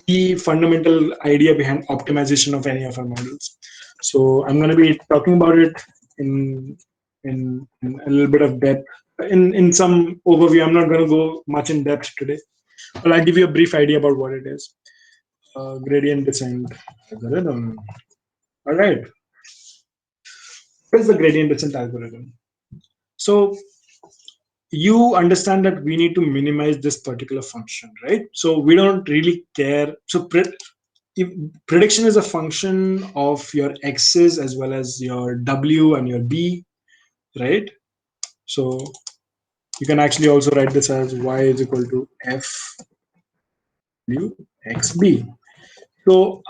the fundamental idea behind optimization of any of our models. So I'm going to be talking about it in a little bit of depth. In some overview, I'm not going to go much in depth today, but I'll give you a brief idea about what it is. Gradient descent algorithm. All right. What is the gradient descent algorithm? So you understand that we need to minimize this particular function, right? So we don't really care. So if prediction is a function of your x's as well as your w and your b, right? So you can actually also write this as y is equal to f w x b. So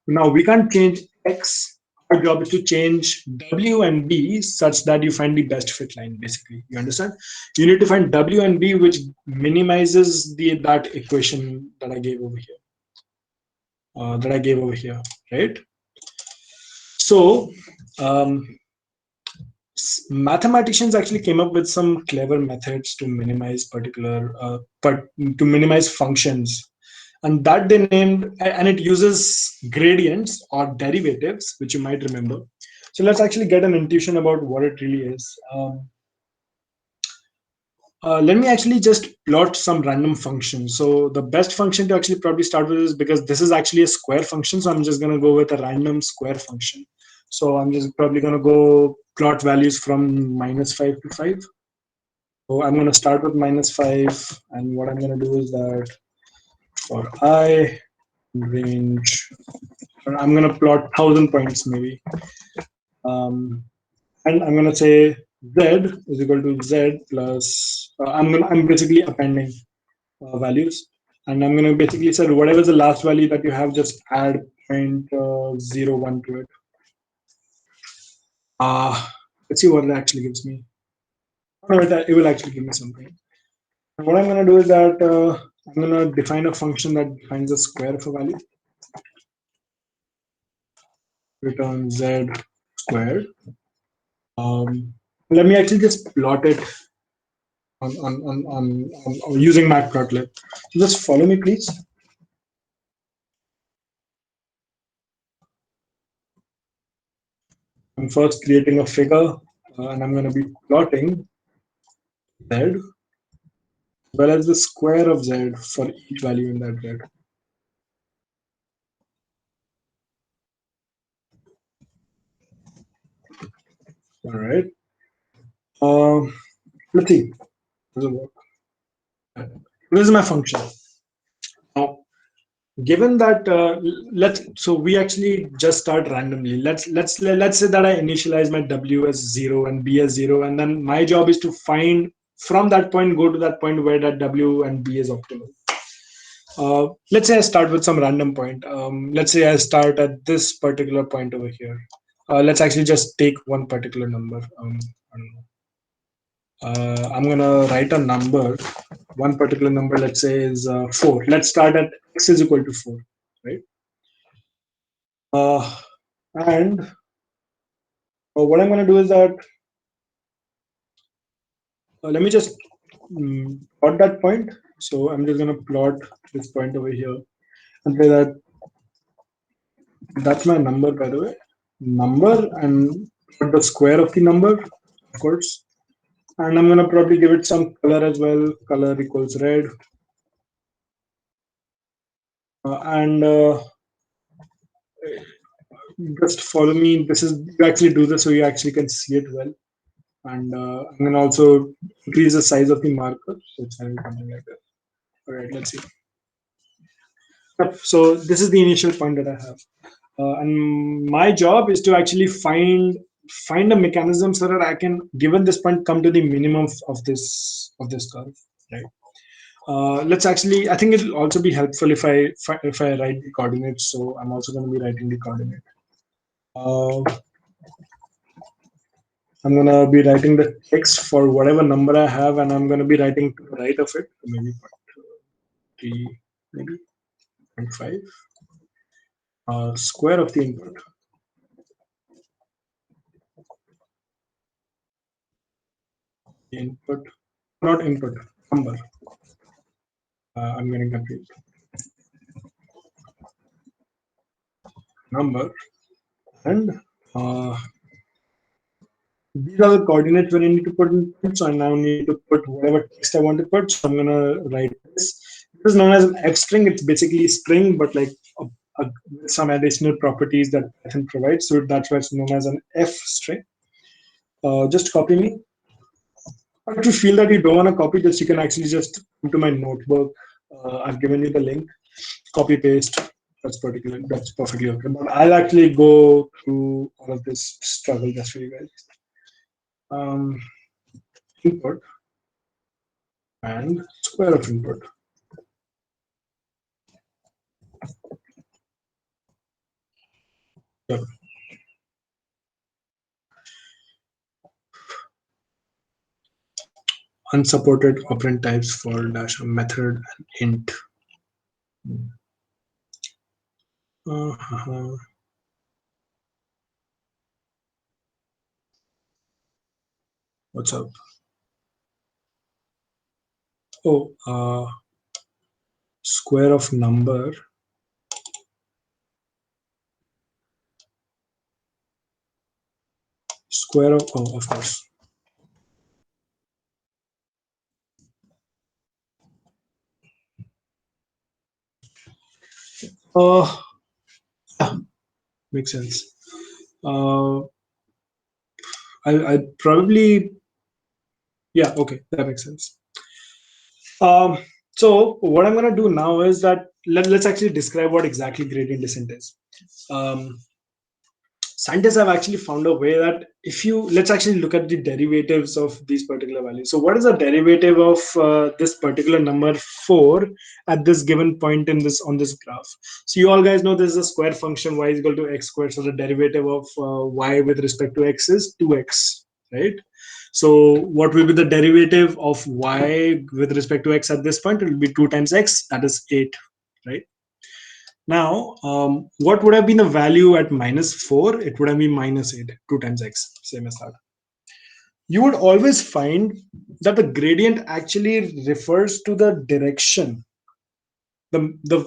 now we can't change x. Our job is to change w and b such that you find the best fit line. Basically, you understand? You need to find w and b which minimizes that equation that I gave over here. Right? So mathematicians actually came up with some clever methods to minimize to minimize functions, and that they named, and it uses gradients or derivatives, which you might remember. So let's actually get an intuition about what it really is. Let me actually just plot some random function. So the best function to actually probably start with is, because this is actually a square function, so I'm just going to go with a random square function. So I'm just probably going to go plot values from -5 to 5. So I'm going to start with -5, and what I'm going to do is that for I range, I'm going to plot 1,000 points maybe, and I'm going to say z is equal to z plus. I'm basically appending values, and I'm going to basically say whatever is the last value that you have, just add 0.01 to it. Let's see what it actually gives me. No, it will actually give me something. And what I'm going to do is that I'm going to define a function that defines the square of a value. Return z squared. Let me actually just plot it on using matplotlib. So just follow me, please. I'm first creating a figure, and I'm going to be plotting z as well as the square of z for each value in that z. All right. Let's see. Does it work? This is my function. Now, given that so we actually just start randomly. Let's say that I initialize my w as 0 and b as 0, and then my job is to find from that point, go to that point where that w and b is optimal. Let's say I start with some random point. Let's say I start at this particular point over here. Let's actually just take one particular number. I don't know. I'm gonna write a number, one particular number. Let's say is 4. Let's start at x is equal to 4, right? And what I'm gonna do is that let me just plot that point. So I'm just gonna plot this point over here and say that that's my number, by the way, number, and put the square of the number, of course. And I'm going to probably give it some color as well. Color equals red. And just follow me. This is, you actually do this so you actually can see it well. And I'm going to also increase the size of the marker. So it's something like that. All right, let's see. So this is the initial point that I have. And my job is to actually find a mechanism so that I can, given this point, come to the minimum of this curve, right? Let's actually, I think it'll also be helpful if I write the coordinates. So I'm also going to be writing the coordinate. I'm going to be writing the text for whatever number I have, and I'm going to be writing to the right of it, maybe 3, maybe 0.5. Square of the input. Input, not input, number. I'm getting confused. Number, and these are the coordinates when I need to put in. So I now need to put whatever text I want to put. So I'm gonna write this. This is known as an F string. It's basically a string, but like some additional properties that Python provides. So that's why it's known as an F string. Just copy me. If you feel that you don't want to copy this, you can actually just come to my notebook. I've given you the link. Copy paste. That's perfectly okay. But I'll actually go through all of this struggle just for you guys. Input and square of input. Yep. Unsupported operand types for dash method and int. What's up? Oh, square of number. Square of, oh, of course. Yeah, makes sense. I'll probably, yeah, okay, that makes sense. So what I'm going to do now is that let's actually describe what exactly gradient descent is. Scientists have actually found a way that if you, let's actually look at the derivatives of these particular values. So what is the derivative of this particular number 4 at this given point in this on this graph? So you all guys know this is a square function, y is equal to x squared. So the derivative of y with respect to x is 2x, right? So what will be the derivative of y with respect to x at this point? It will be 2 times x, that is 8, right? Now, what would have been the value at -4? It would have been -8, 2 times x, same as that. You would always find that the gradient actually refers to the direction. The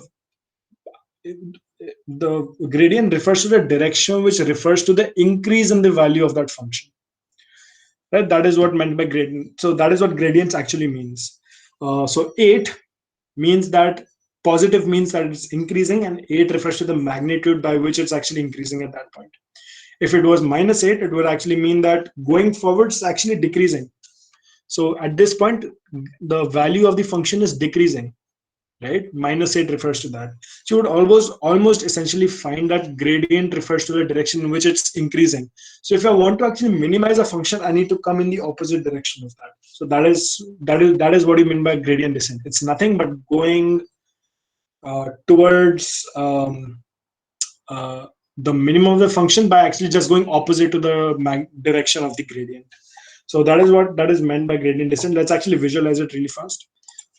gradient refers to the direction which refers to the increase in the value of that function. Right? That is what meant by gradient. So that is what gradients actually means. So 8 means that positive means that it's increasing, and 8 refers to the magnitude by which it's actually increasing at that point. If it was -8, it would actually mean that going forward it's actually decreasing. So at this point, the value of the function is decreasing, right? -8 refers to that. So you would almost essentially find that gradient refers to the direction in which it's increasing. So if I want to actually minimize a function, I need to come in the opposite direction of that. So that is what you mean by gradient descent. It's nothing but going towards the minimum of the function by actually just going opposite to the direction of the gradient. So that is what that is meant by gradient descent. Let's actually visualize it really fast.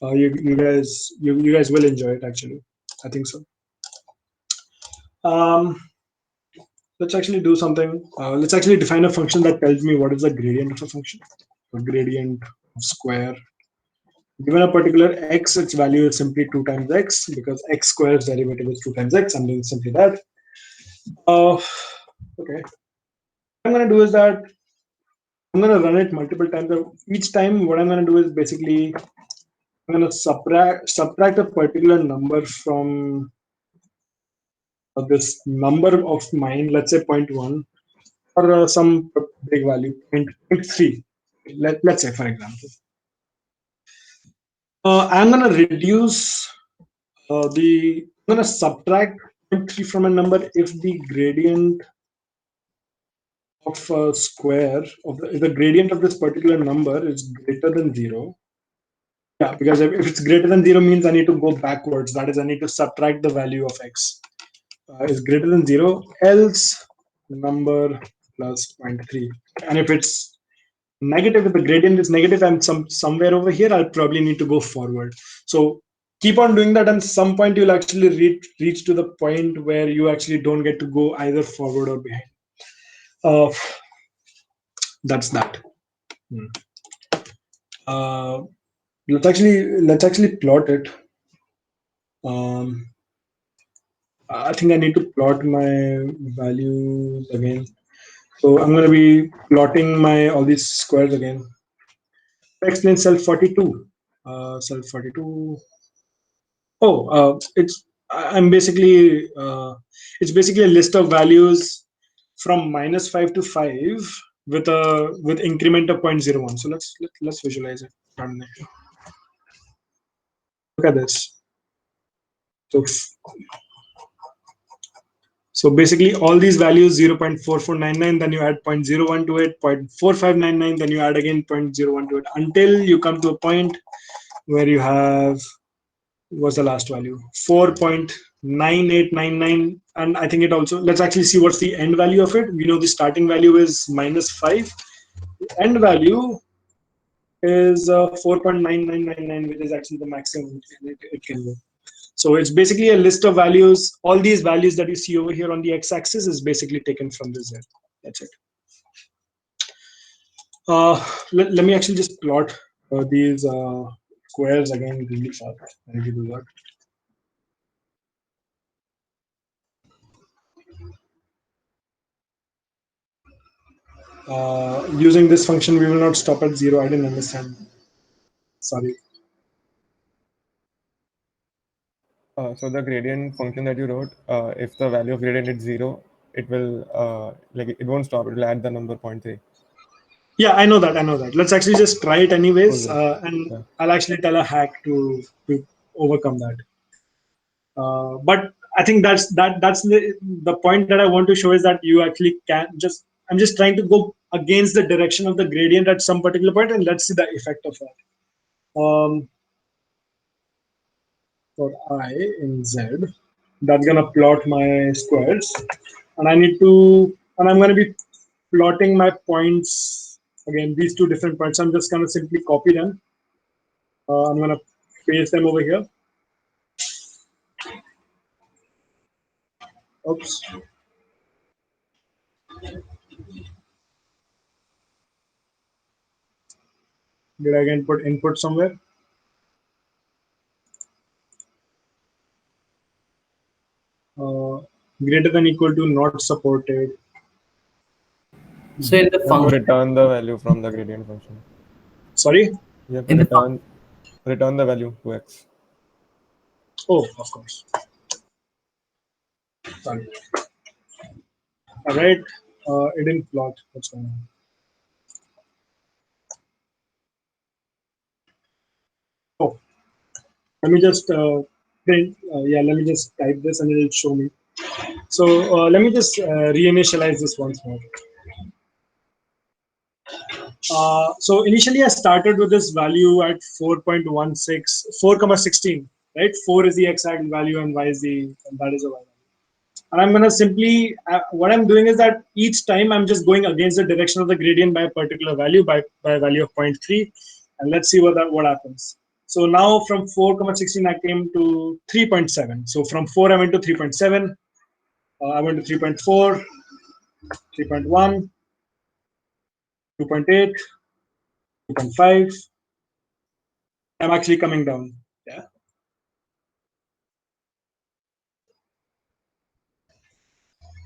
You guys will enjoy it actually. I think so. Let's actually do something. Let's actually define a function that tells me what is the gradient of a function. A gradient of square. Given a particular x, its value is simply 2 times x, because x square's derivative is 2 times x. I'm doing simply that. Okay. What I'm going to do is that I'm going to run it multiple times. Each time, what I'm going to do is basically I'm going to subtract a particular number from this number of mine. Let's say 0.1 or some big value 0.3. Let's say, for example, I'm going to reduce I'm going to subtract 0.3 from a number if the gradient of a square of if the gradient of this particular number is greater than 0. Yeah, because if it's greater than 0 means I need to go backwards. That is, I need to subtract the value of x. Is greater than 0, else number plus 0.3. And if it's negative, if the gradient is negative and somewhere over here, I'll probably need to go forward. So keep on doing that, and some point you'll actually reach to the point where you actually don't get to go either forward or behind. That's that. Let's actually plot it. I think I need to plot my values again. So I'm going to be plotting all these squares again. Explain cell 42. Cell 42. Oh, I'm basically it's basically a list of values from -5 to 5 with increment of 0.01. So let's visualize it. Look at this. So basically all these values 0.4499, then you add 0.01 to it, 0.4599, then you add again 0.01 to it until you come to a point where you have, what's the last value, 4.9899, and I think it also, let's actually see what's the end value of it. We know the starting value is -5. The end value is 4.9999, which is actually the maximum it can go. So it's basically a list of values. All these values that you see over here on the x-axis is basically taken from the z. That's it. Let me actually just plot these squares again really fast. I need to do that. Using this function, we will not stop at 0. I didn't understand. Sorry. So the gradient function that you wrote, if the value of gradient is 0, it will like it won't stop. It will add the number 0.3. Yeah, I know that. I know that. Let's actually just try it anyways, Cool. and Yeah. I'll actually tell a hack to overcome that. But I think that's the point that I want to show is that you actually can just. I'm just trying to go against the direction of the gradient at some particular point, and let's see the effect of that. For I in Z, that's gonna plot my squares, and I'm gonna be plotting my points again. These two different points. I'm just gonna simply copy them. I'm gonna paste them over here. Oops. Did I again put input somewhere? Greater than equal to not supported. So in the You have to function, return the value from the gradient function. Sorry? You have to in the return the value to x. Oh, of course. Sorry. All right. It didn't plot. What's going on? Oh, let me just print. Yeah, let me just type this and it'll show me. So let me just reinitialize this once more. So initially I started with this value at 4.16, 4,16, right? 4 is the exact value and y is and that is a y value. And I'm going to simply, what I'm doing is that each time I'm just going against the direction of the gradient by a particular value, by a value of 0.3. And let's see what happens. So now from 4,16, I came to 3.7. So from 4, I went to 3.7. I went to 3.4, 3.1, 2.8, 2.5. I'm actually coming down. Yeah.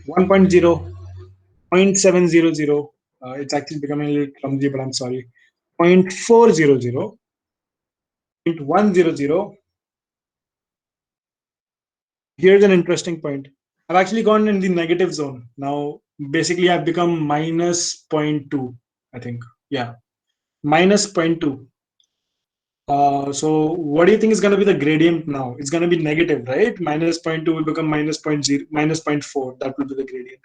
1.0, 0.700. It's actually becoming a little clumsy, but I'm sorry. 0.400, 0.100. Here's an interesting point. I've actually gone in the negative zone. Now, basically, I've become minus 0.2, I think. Yeah, minus 0.2. So what do you think is going to be the gradient now? It's going to be negative, right? Minus 0.2 will become minus 0.0, minus 0.4. That will be the gradient.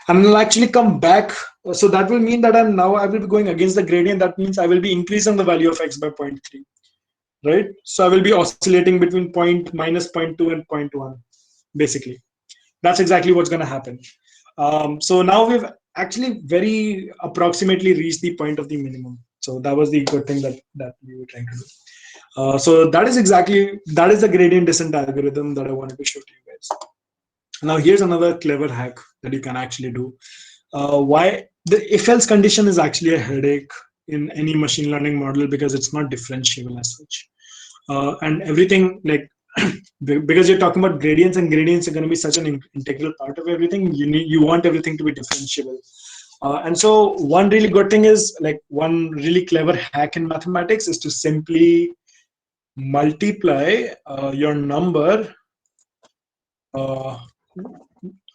And I'll actually come back. So that will mean that I will be going against the gradient. That means I will be increasing the value of x by 0.3, right? So I will be oscillating between minus 0.2 and 0.1, basically. That's exactly what's going to happen. So now we've actually very approximately reached the point of the minimum. So that was the good thing that we were trying to do. So that is the gradient descent algorithm that I wanted to show to you guys. Now here's another clever hack that you can actually do. Why the if-else condition is actually a headache in any machine learning model because it's not differentiable as such. And everything like because you're talking about gradients and gradients are going to be such an integral part of everything. You want everything to be differentiable. And so one really good thing is like one really clever hack in mathematics is to simply multiply your number uh,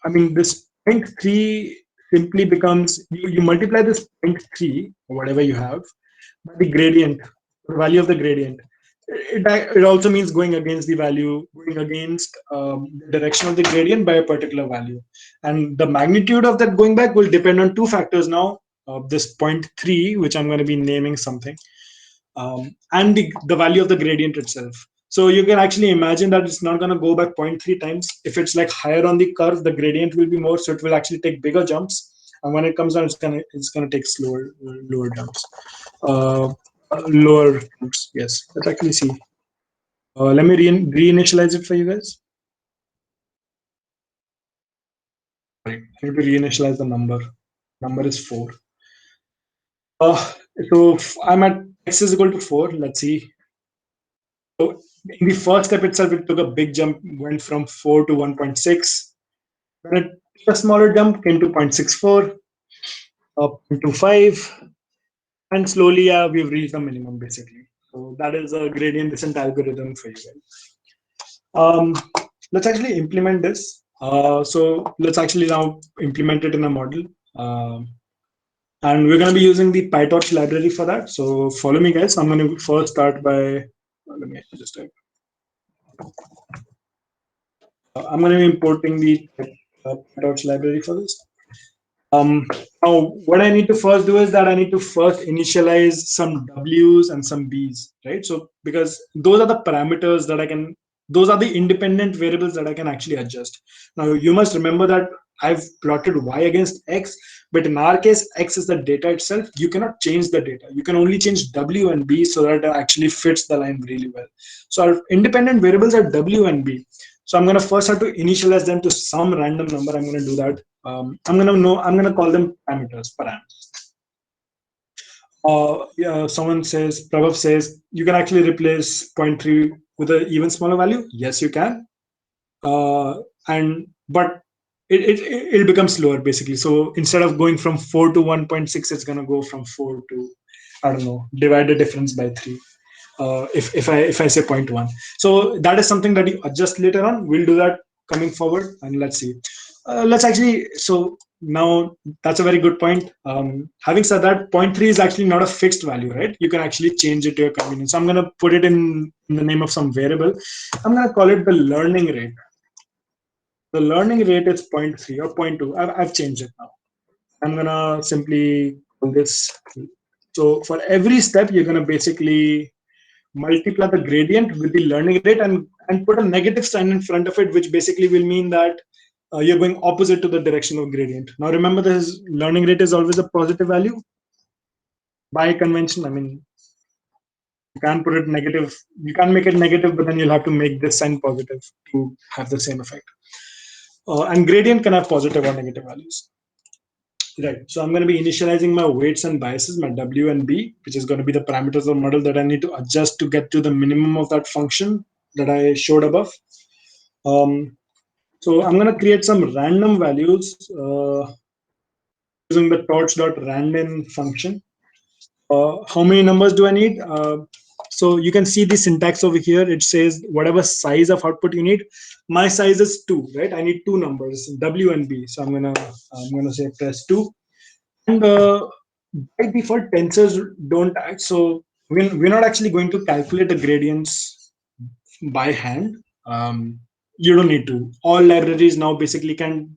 I mean, this 0.3 simply becomes, you multiply this 0.3 or whatever you have by the gradient, the value of the gradient. It also means going against the value, going against the direction of the gradient by a particular value. And the magnitude of that going back will depend on two factors now. This 0.3, which I'm going to be naming something, and the value of the gradient itself. So you can actually imagine that it's not going to go back 0.3 times. If it's like higher on the curve, the gradient will be more, so it will actually take bigger jumps. And when it comes down, it's gonna take lower jumps, uh, lower jumps. Yes, let's actually see. Let me reinitialize it for you guys. Sorry, I need to reinitialize the number. Number is 4. Uh, I'm at x is equal to 4. Let's see. So in the first step itself, it took a big jump, went from 4 to 1.6. Then it took a smaller jump, came to 0.64, up to 5, and slowly we've reached the minimum basically. So that is a gradient descent algorithm for you guys. Let's actually implement this. So let's actually now implement it in a model. And we're going to be using the PyTorch library for that. So follow me, guys. I'm going to first start by, let me just type. I'm going to be importing the PyTorch library for this. Now, what I need to first do is that I need to first initialize some W's and some B's, right? So because those are the parameters that I can, those are the independent variables that I can actually adjust. Now, you must remember that I've plotted Y against X, but in our case, X is the data itself. You cannot change the data. You can only change W and B so that it actually fits the line really well. So our independent variables are W and B. So I'm going to first have to initialize them to some random number. I'm going to do that. I'm going to call them parameters, yeah, someone says, Prabhav says, you can actually replace 0.3 with an even smaller value. Yes, you can. But it'll become slower basically. So instead of going from 4 to 1.6, it's going to go from 4 to, I don't know, divide the difference by 3. If I say 0.1. So that is something that you adjust later on. We'll do that coming forward, and let's see. Let's actually, so now that's a very good point. Having said that, 0.3 is actually not a fixed value, right? You can actually change it to your convenience. So I'm going to put it in the name of some variable. I'm going to call it the learning rate. The learning rate is 0.3 or 0.2. I've changed it now. I'm going to simply call this. So for every step, you're going to basically multiply the gradient with the learning rate and put a negative sign in front of it, which basically will mean that you're going opposite to the direction of gradient. Now remember, this learning rate is always a positive value by convention. I mean, you can't put it negative. You can't make it negative, but then you'll have to make this sign positive to have the same effect. And gradient can have positive or negative values. Right. So I'm going to be initializing my weights and biases, my W and B, which is going to be the parameters of the model that I need to adjust to get to the minimum of that function that I showed above. So I'm going to create some random values using the torch.random function. How many numbers do I need? So you can see the syntax over here. It says whatever size of output you need. My size is 2, right? I need 2 numbers, W and B. So I'm gonna say press 2. And by default, tensors don't act. So we're not actually going to calculate the gradients by hand. You don't need to. All libraries now basically can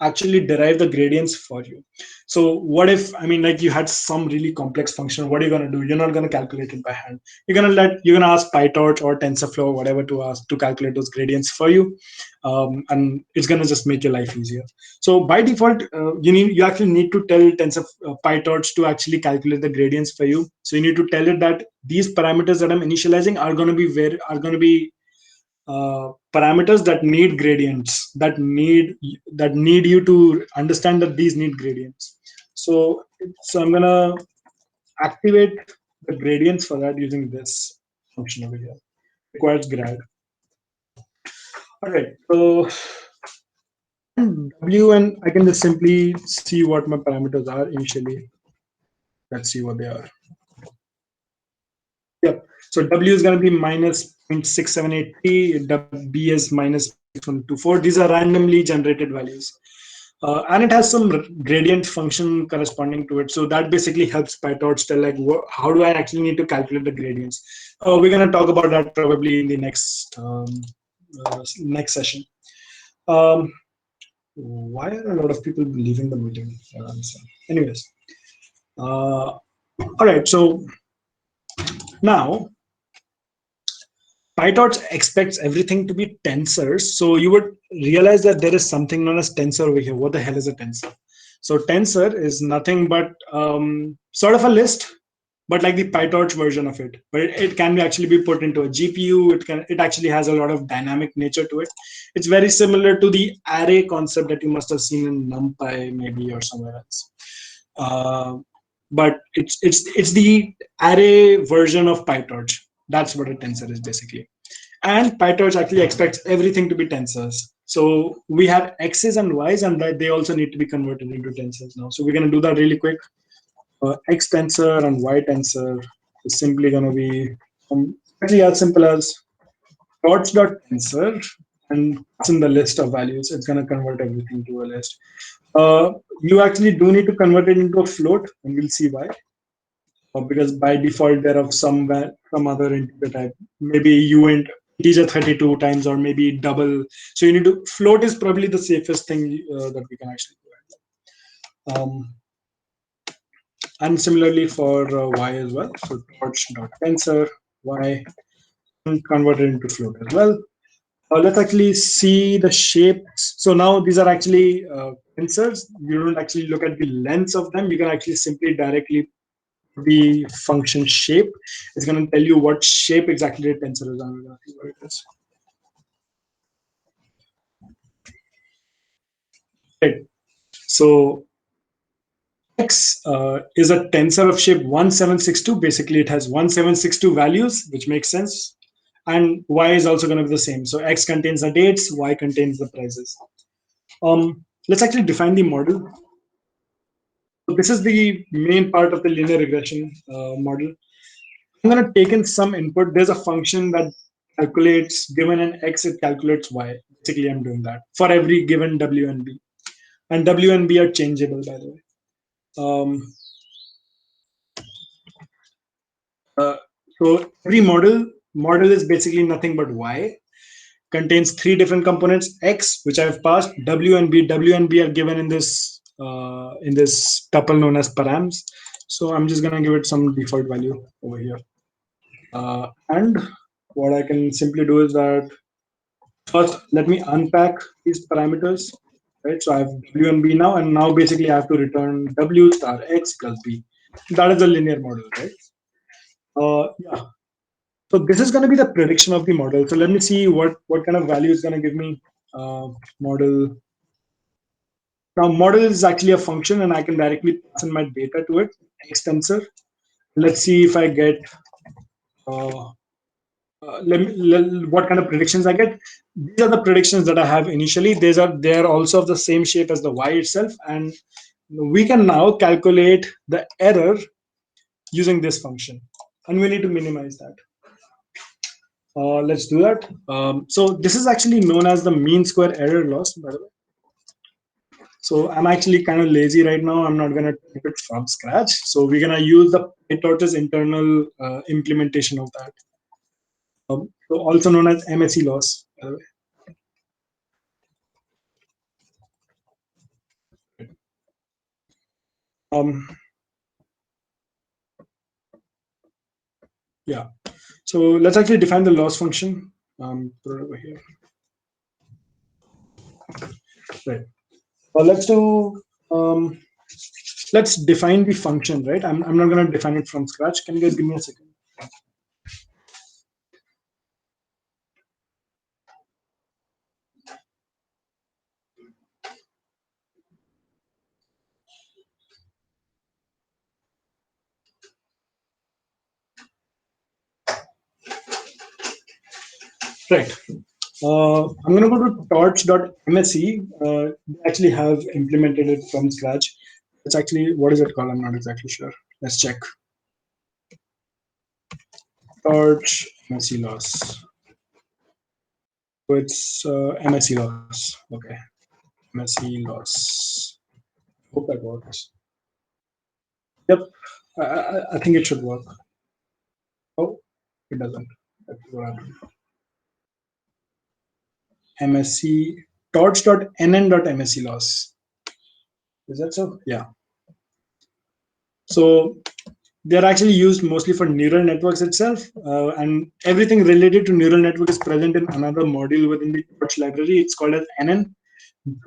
actually derive the gradients for you. So what if, I mean, like you had some really complex function, what are you going to do? You're not going to calculate it by hand. You're going to ask PyTorch or TensorFlow or whatever to calculate those gradients for you. And it's going to just make your life easier. So by default, you actually need to tell PyTorch to actually calculate the gradients for you. So you need to tell it that these parameters that I'm initializing are going to be parameters that need gradients, that need you to understand that these need gradients. So I'm gonna activate the gradients for that using this function over here. Requires grad. All right. So W, and I can just simply see what my parameters are initially. Let's see what they are. Yep. So W is going to be minus 0.678t, B is minus 6124. These are randomly generated values. And it has some gradient function corresponding to it. So that basically helps PyTorch tell like how do I actually need to calculate the gradients. We're going to talk about that probably in the next session. Why are a lot of people leaving the meeting? Anyways, all right. So now PyTorch expects everything to be tensors. So you would realize that there is something known as tensor over here. What the hell is a tensor? So tensor is nothing but sort of a list, but like the PyTorch version of it. But it can actually be put into a GPU. It actually has a lot of dynamic nature to it. It's very similar to the array concept that you must have seen in NumPy maybe or somewhere else. But it's the array version of PyTorch. That's what a tensor is basically. And PyTorch actually expects everything to be tensors. So we have x's and y's, and that they also need to be converted into tensors now. So we're going to do that really quick. X tensor and y tensor is simply going to be actually as simple as torch.tensor, and it's in the list of values. It's going to convert everything to a list. You actually do need to convert it into a float, and we'll see why. Because by default there are some other integer type, maybe uint integer 32 times, or maybe double. So you need to float is probably the safest thing that we can actually do. And similarly for y as well. So torch.tensor y, and convert it into float as well. Let's actually see the shapes. So now these are actually tensors. You don't actually look at the lengths of them. You can actually simply directly the function shape. It's going to tell you what shape exactly the tensor is. I'm going to see what it is. Right. So X is a tensor of shape 1762. Basically, it has 1762 values, which makes sense. And Y is also going to be the same. So X contains the dates, Y contains the prices. Let's actually define the model. So this is the main part of the linear regression model. I'm going to take in some input. There's a function that calculates, given an X, it calculates Y. Basically, I'm doing that for every given W and B. And W and B are changeable, by the way. So every model is basically nothing but Y, contains three different components: X, which I've passed, W and B. W and B are given in this tuple known as params. So I'm just gonna give it some default value over here. And what I can simply do is that first let me unpack these parameters. Right, so I have W and B now, and now basically I have to return W star X plus B. That is a linear model, right? Yeah. So this is going to be the prediction of the model. So let me see what kind of value is going to give me model. Now model is actually a function, and I can directly pass in my data to it, X tensor. Let's see if I get what kind of predictions I get. These are the predictions that I have initially. They are also of the same shape as the Y itself, and we can now calculate the error using this function, and we need to minimize that. Let's do that. So this is actually known as the mean square error loss, by the way. So I'm actually kind of lazy right now. I'm not going to type it from scratch. So we're going to use the PyTorch's internal implementation of that. So also known as MSE loss, by the way. Yeah. So let's actually define the loss function. Put it over here. Right. Let's do. Let's define the function. Right. I'm not going to define it from scratch. Can you guys give me a second? Right. I'm going to go to torch.msc. They actually have implemented it from scratch. It's actually, what is it called? I'm not exactly sure. Let's check. Torch msc loss. So it's MSE loss. Okay, MSE loss. Hope that works. Yep, I think it should work. Oh, it doesn't. That's what happened. MSE torch.nn.msc loss. Is that so? Yeah. So they're actually used mostly for neural networks itself, and everything related to neural network is present in another module within the torch library. It's called as NN,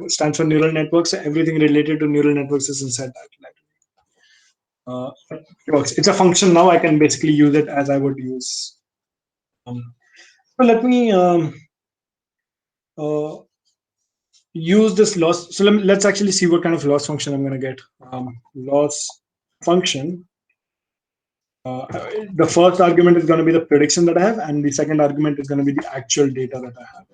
stands for neural networks. So everything related to neural networks is inside that library. It works. It's a function now. I can basically use it as I would use. So let me uh, use this loss. So let's actually see what kind of loss function I'm going to get. Loss function. The first argument is going to be the prediction that I have, and the second argument is going to be the actual data that I have.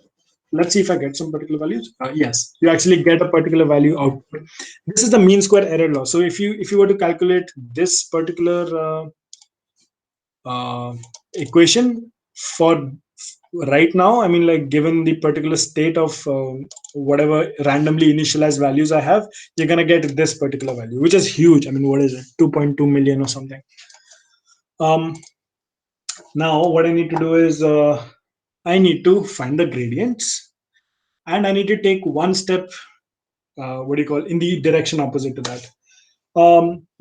Let's see if I get some particular values. Yes, you actually get a particular value output. This is the mean square error loss. So if you were to calculate this particular equation for right now, I mean, like given the particular state of whatever randomly initialized values I have, you're gonna get this particular value, which is huge. I mean, what is it, 2.2 million or something. Now what I need to do is I need to find the gradients, and I need to take one step, what do you call, in the direction opposite to that.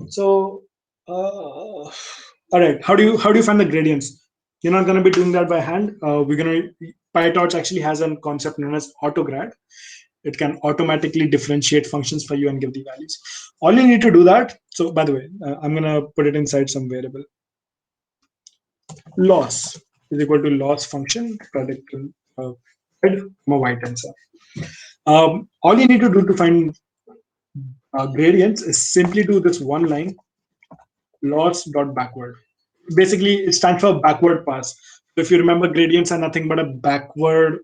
So all right, how do you find the gradients? You're not going to be doing that by hand. We're going to PyTorch actually has a concept known as autograd. It can automatically differentiate functions for you and give the values. All you need to do that. So by the way, I'm going to put it inside some variable. Loss is equal to loss function product red, white answer. All you need to do to find gradients is simply do this one line, loss dot backward. Basically, it stands for backward pass. So if you remember, gradients are nothing but a backward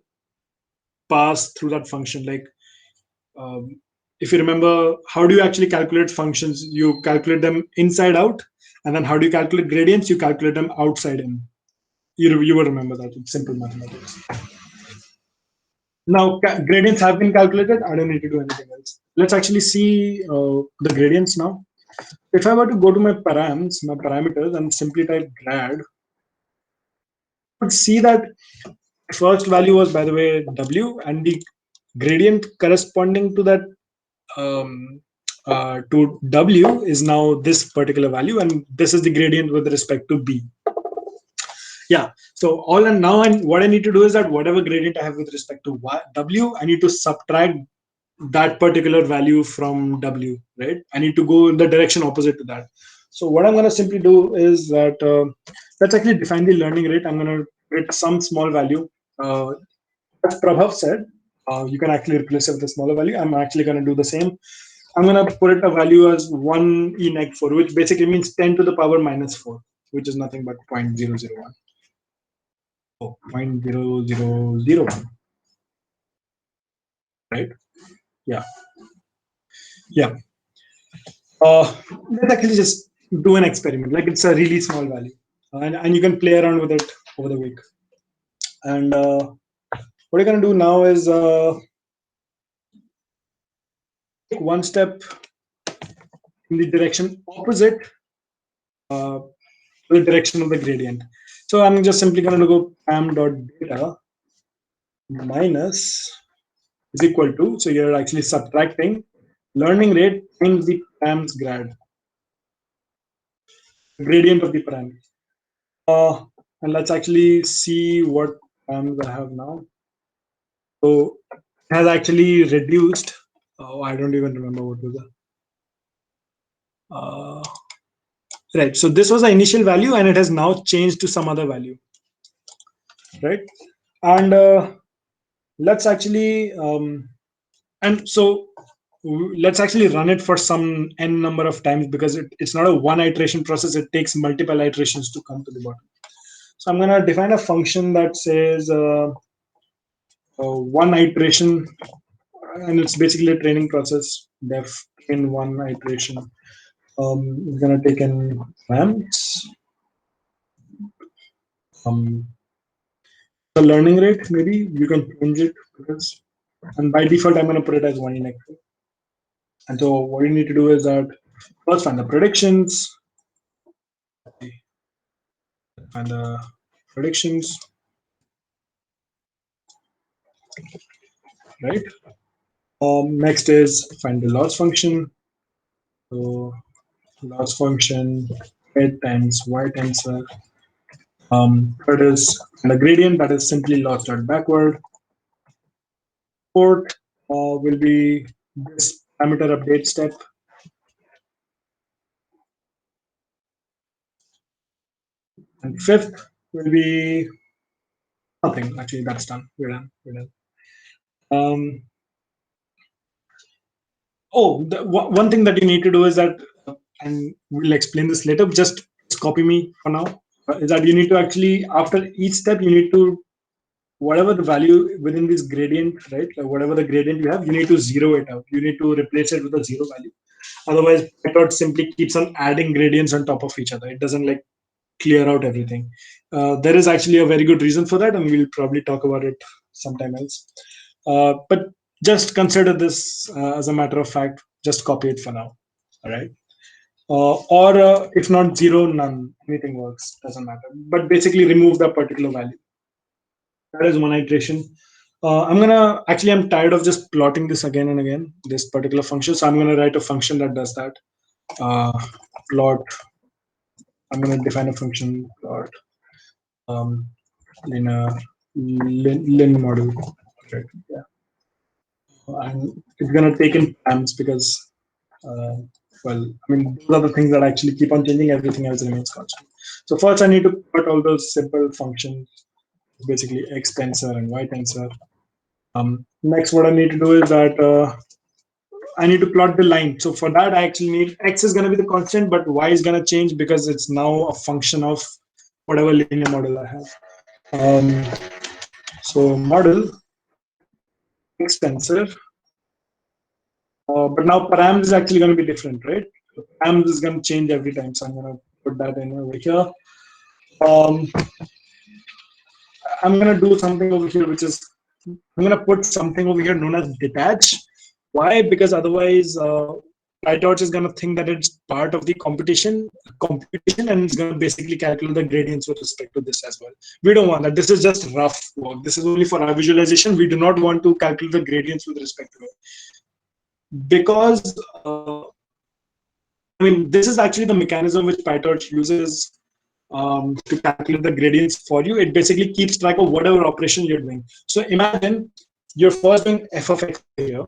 pass through that function. Like if you remember, how do you actually calculate functions? You calculate them inside out, and then how do you calculate gradients? You calculate them outside in. You will remember that. It's simple mathematics. Now gradients have been calculated. I don't need to do anything else. Let's actually see the gradients now. If I were to go to my parameters, and simply type grad, I would see that first value was, by the way, W, and the gradient corresponding to that to W is now this particular value, and this is the gradient with respect to B. Yeah. So all and now, and what I need to do is that whatever gradient I have with respect to W, I need to subtract that particular value from W, right? I need to go in the direction opposite to that. So what I'm going to simply do is that let's actually define the learning rate. I'm going to get some small value. As Prabhav said, you can actually replace it with a smaller value. I'm actually going to do the same. I'm going to put it a value as 1 e neg 4, which basically means 10 to the power minus 4, which is nothing but 0.001. Oh, 0.0001. Right? Yeah. Yeah. Let's actually just do an experiment. Like it's a really small value, and you can play around with it over the week. And what you're going to do now is take one step in the direction opposite to the direction of the gradient. So I'm just simply going to go pam.data minus is equal to, so you're actually subtracting learning rate times the params grad, gradient of the param. And let's actually see what params I have now. So it has actually reduced. Oh, I don't even remember what was the. Right. So this was the initial value, and it has now changed to some other value. Right. And let's actually and so let's actually run it for some n number of times, because it's not a one iteration process. It takes multiple iterations to come to the bottom. So I'm going to define a function that says one iteration, and it's basically a training process. Def in one iteration. It's going to take in params. the learning rate, maybe you can change it because, and by default, I'm going to put it as 1 in Excel. And so what you need to do is that first find the predictions, find the predictions, right? Next is find the loss function. So loss function, head times y tensor. Third is the gradient, that is simply loss dot backward. Fourth will be this parameter update step. And fifth will be nothing. Actually, that's done. We're done. We're done. One thing that you need to do is that, and we'll explain this later. Just copy me for now. Is that you need to actually, after each step, you need to, whatever the value within this gradient, right? Like whatever the gradient you have, you need to zero it out. You need to replace it with a zero value. Otherwise, Python simply keeps on adding gradients on top of each other. It doesn't like clear out everything. There is actually a very good reason for that, and we'll probably talk about it sometime else. But just consider this as a matter of fact. Just copy it for now. All right. Or if not zero, none. Anything works. Doesn't matter. But basically, remove that particular value. That is one iteration. I'm tired of just plotting this again and again, this particular function. So I'm gonna write a function that does that. Plot. I'm gonna define a function plot in a lin model. Right. Yeah. And it's gonna take in params because, those are the things that actually keep on changing. Everything else remains constant. So first, I need to put all those simple functions, basically x tensor and y tensor. Next, what I need to do is that I need to plot the line. So for that, I actually need x is going to be the constant, but y is going to change because it's now a function of whatever linear model I have. So model x tensor, but now params is actually going to be different, right? Params is going to change every time, so I'm going to put that in over here. I'm going to do something over here, which is I'm going to put something over here known as detach. Why? Because otherwise, PyTorch is going to think that it's part of the computation, and it's going to basically calculate the gradients with respect to this as well. We don't want that. This is just rough work. This is only for our visualization. We do not want to calculate the gradients with respect to it. Because, this is actually the mechanism which PyTorch uses to calculate the gradients for you. It basically keeps track of whatever operation you're doing. So imagine you're first doing f of x here,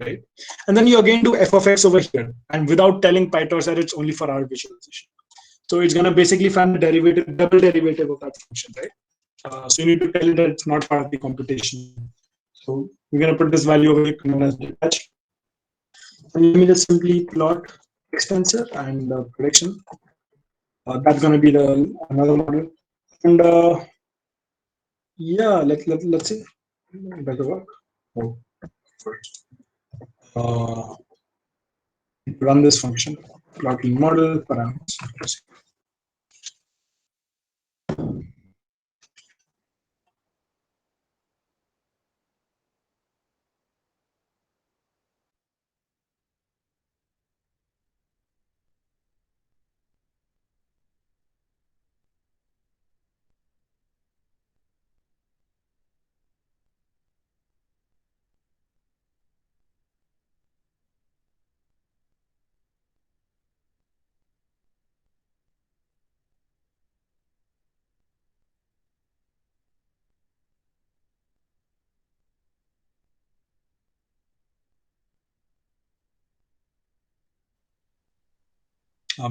right? And then you again do f of x over here, and without telling PyTorch that it's only for our visualization. So it's gonna basically find the derivative, double derivative of that function, right? So you need to tell it that it's not part of the computation. So we're gonna put this value over here known as detach. And let me just simply plot x tensor and prediction. That's gonna be the another model. And yeah, let's see. Better work. Oh, first. Run this function. Plotting model parameters.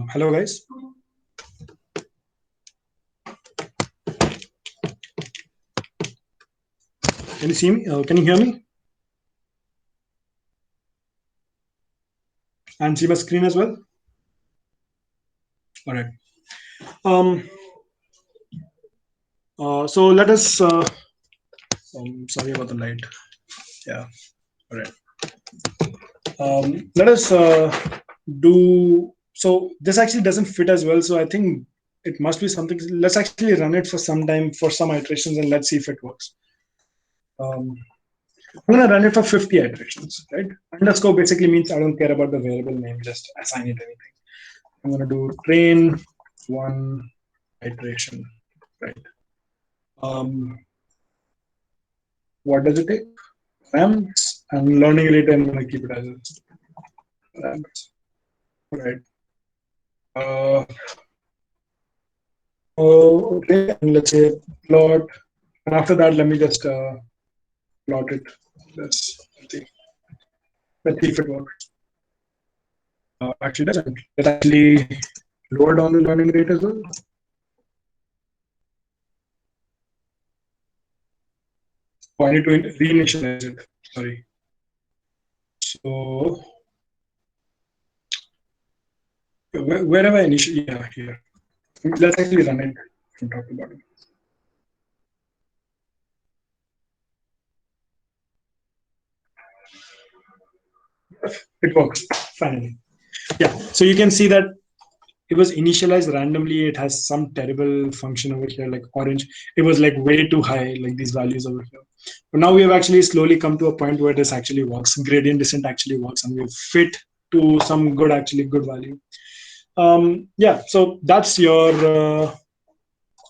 Hello guys. Can you see me? Can you hear me? And see my screen as well? All right. So let us, sorry about the light. Yeah, all right. Let us do, so this actually doesn't fit as well. So I think it must be something. Let's actually run it for some time, for some iterations, and let's see if it works. I'm going to run it for 50 iterations, right? Underscore basically means I don't care about the variable name, just assign it anything. I'm going to do train one iteration, right? What does it take? Params and learning rate. I'm going to keep it as params, right? Uh, okay, and let's say plot, and after that, let me just plot it. Let's see if it works. Actually, doesn't. Let's actually lower down the learning rate as well. Oh, I need to reinitialize it. Sorry. So where have I initially? Yeah, here. Let's actually run it and talk about it. It works finally. Yeah. So you can see that it was initialized randomly. It has some terrible function over here, like orange. It was like way too high, like these values over here. But now we have actually slowly come to a point where this actually works. Gradient descent actually works, and we've fit to some good, actually good value. Yeah, so that's your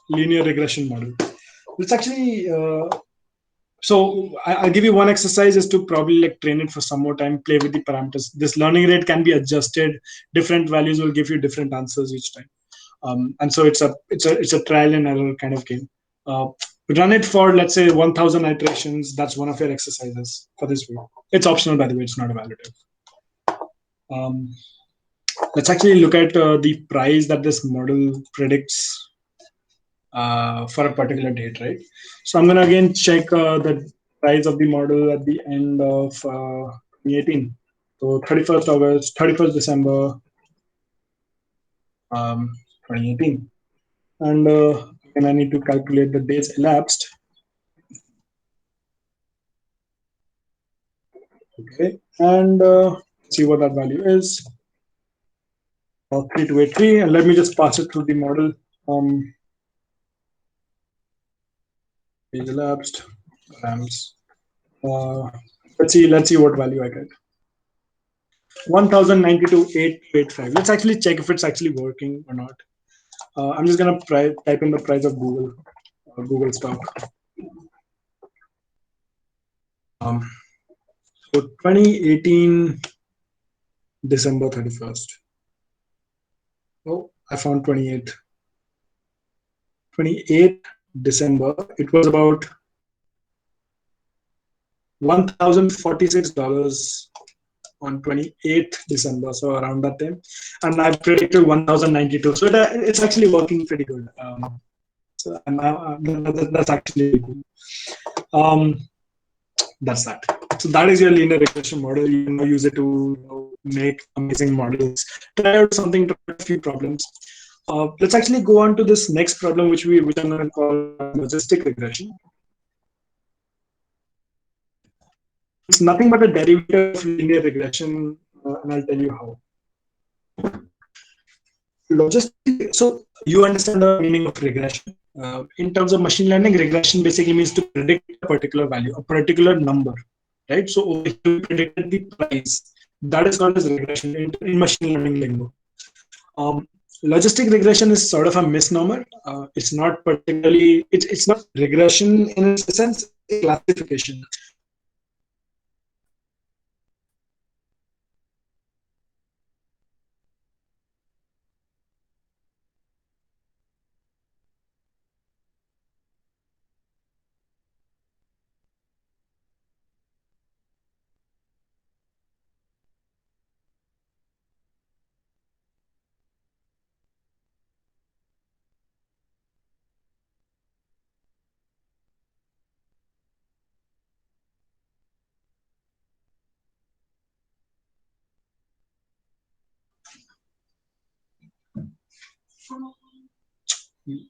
linear regression model. Let's actually so I'll give you one exercise is to probably like train it for some more time, play with the parameters. This learning rate can be adjusted. Different values will give you different answers each time. And so it's a trial and error kind of game. Run it for, let's say, 1,000 iterations. That's one of your exercises for this week. It's optional, by the way. It's not evaluative. Let's actually look at the price that this model predicts for a particular date, right? So I'm going to again check the price of the model at the end of 2018. So 31st August, 31st December 2018. And again, I need to calculate the days elapsed. Okay, and see what that value is. 3283, and let me just pass it through the model. Days elapsed, params. Let's see what value I get. 1092,885. Let's actually check if it's actually working or not. I'm just gonna type in the price of Google stock. So 2018 December 31st. Oh, I found 28 December. It was about $1,046 on 28th December, so around that time, and I've predicted 1,092. So it's actually working pretty good. So that's actually good. That's that. So that is your linear regression model. You can use it to make amazing models. Try out something, try out a few problems. Let's actually go on to this next problem, which I'm going to call logistic regression. It's nothing but a derivative of linear regression, and I'll tell you how. Logistic. So you understand the meaning of regression. In terms of machine learning, regression basically means to predict a particular value, a particular number, right? So over here we predicted the price. That is called as regression in machine learning lingo. Logistic regression is sort of a misnomer. It's not particularly. It's not regression in a sense. It's classification.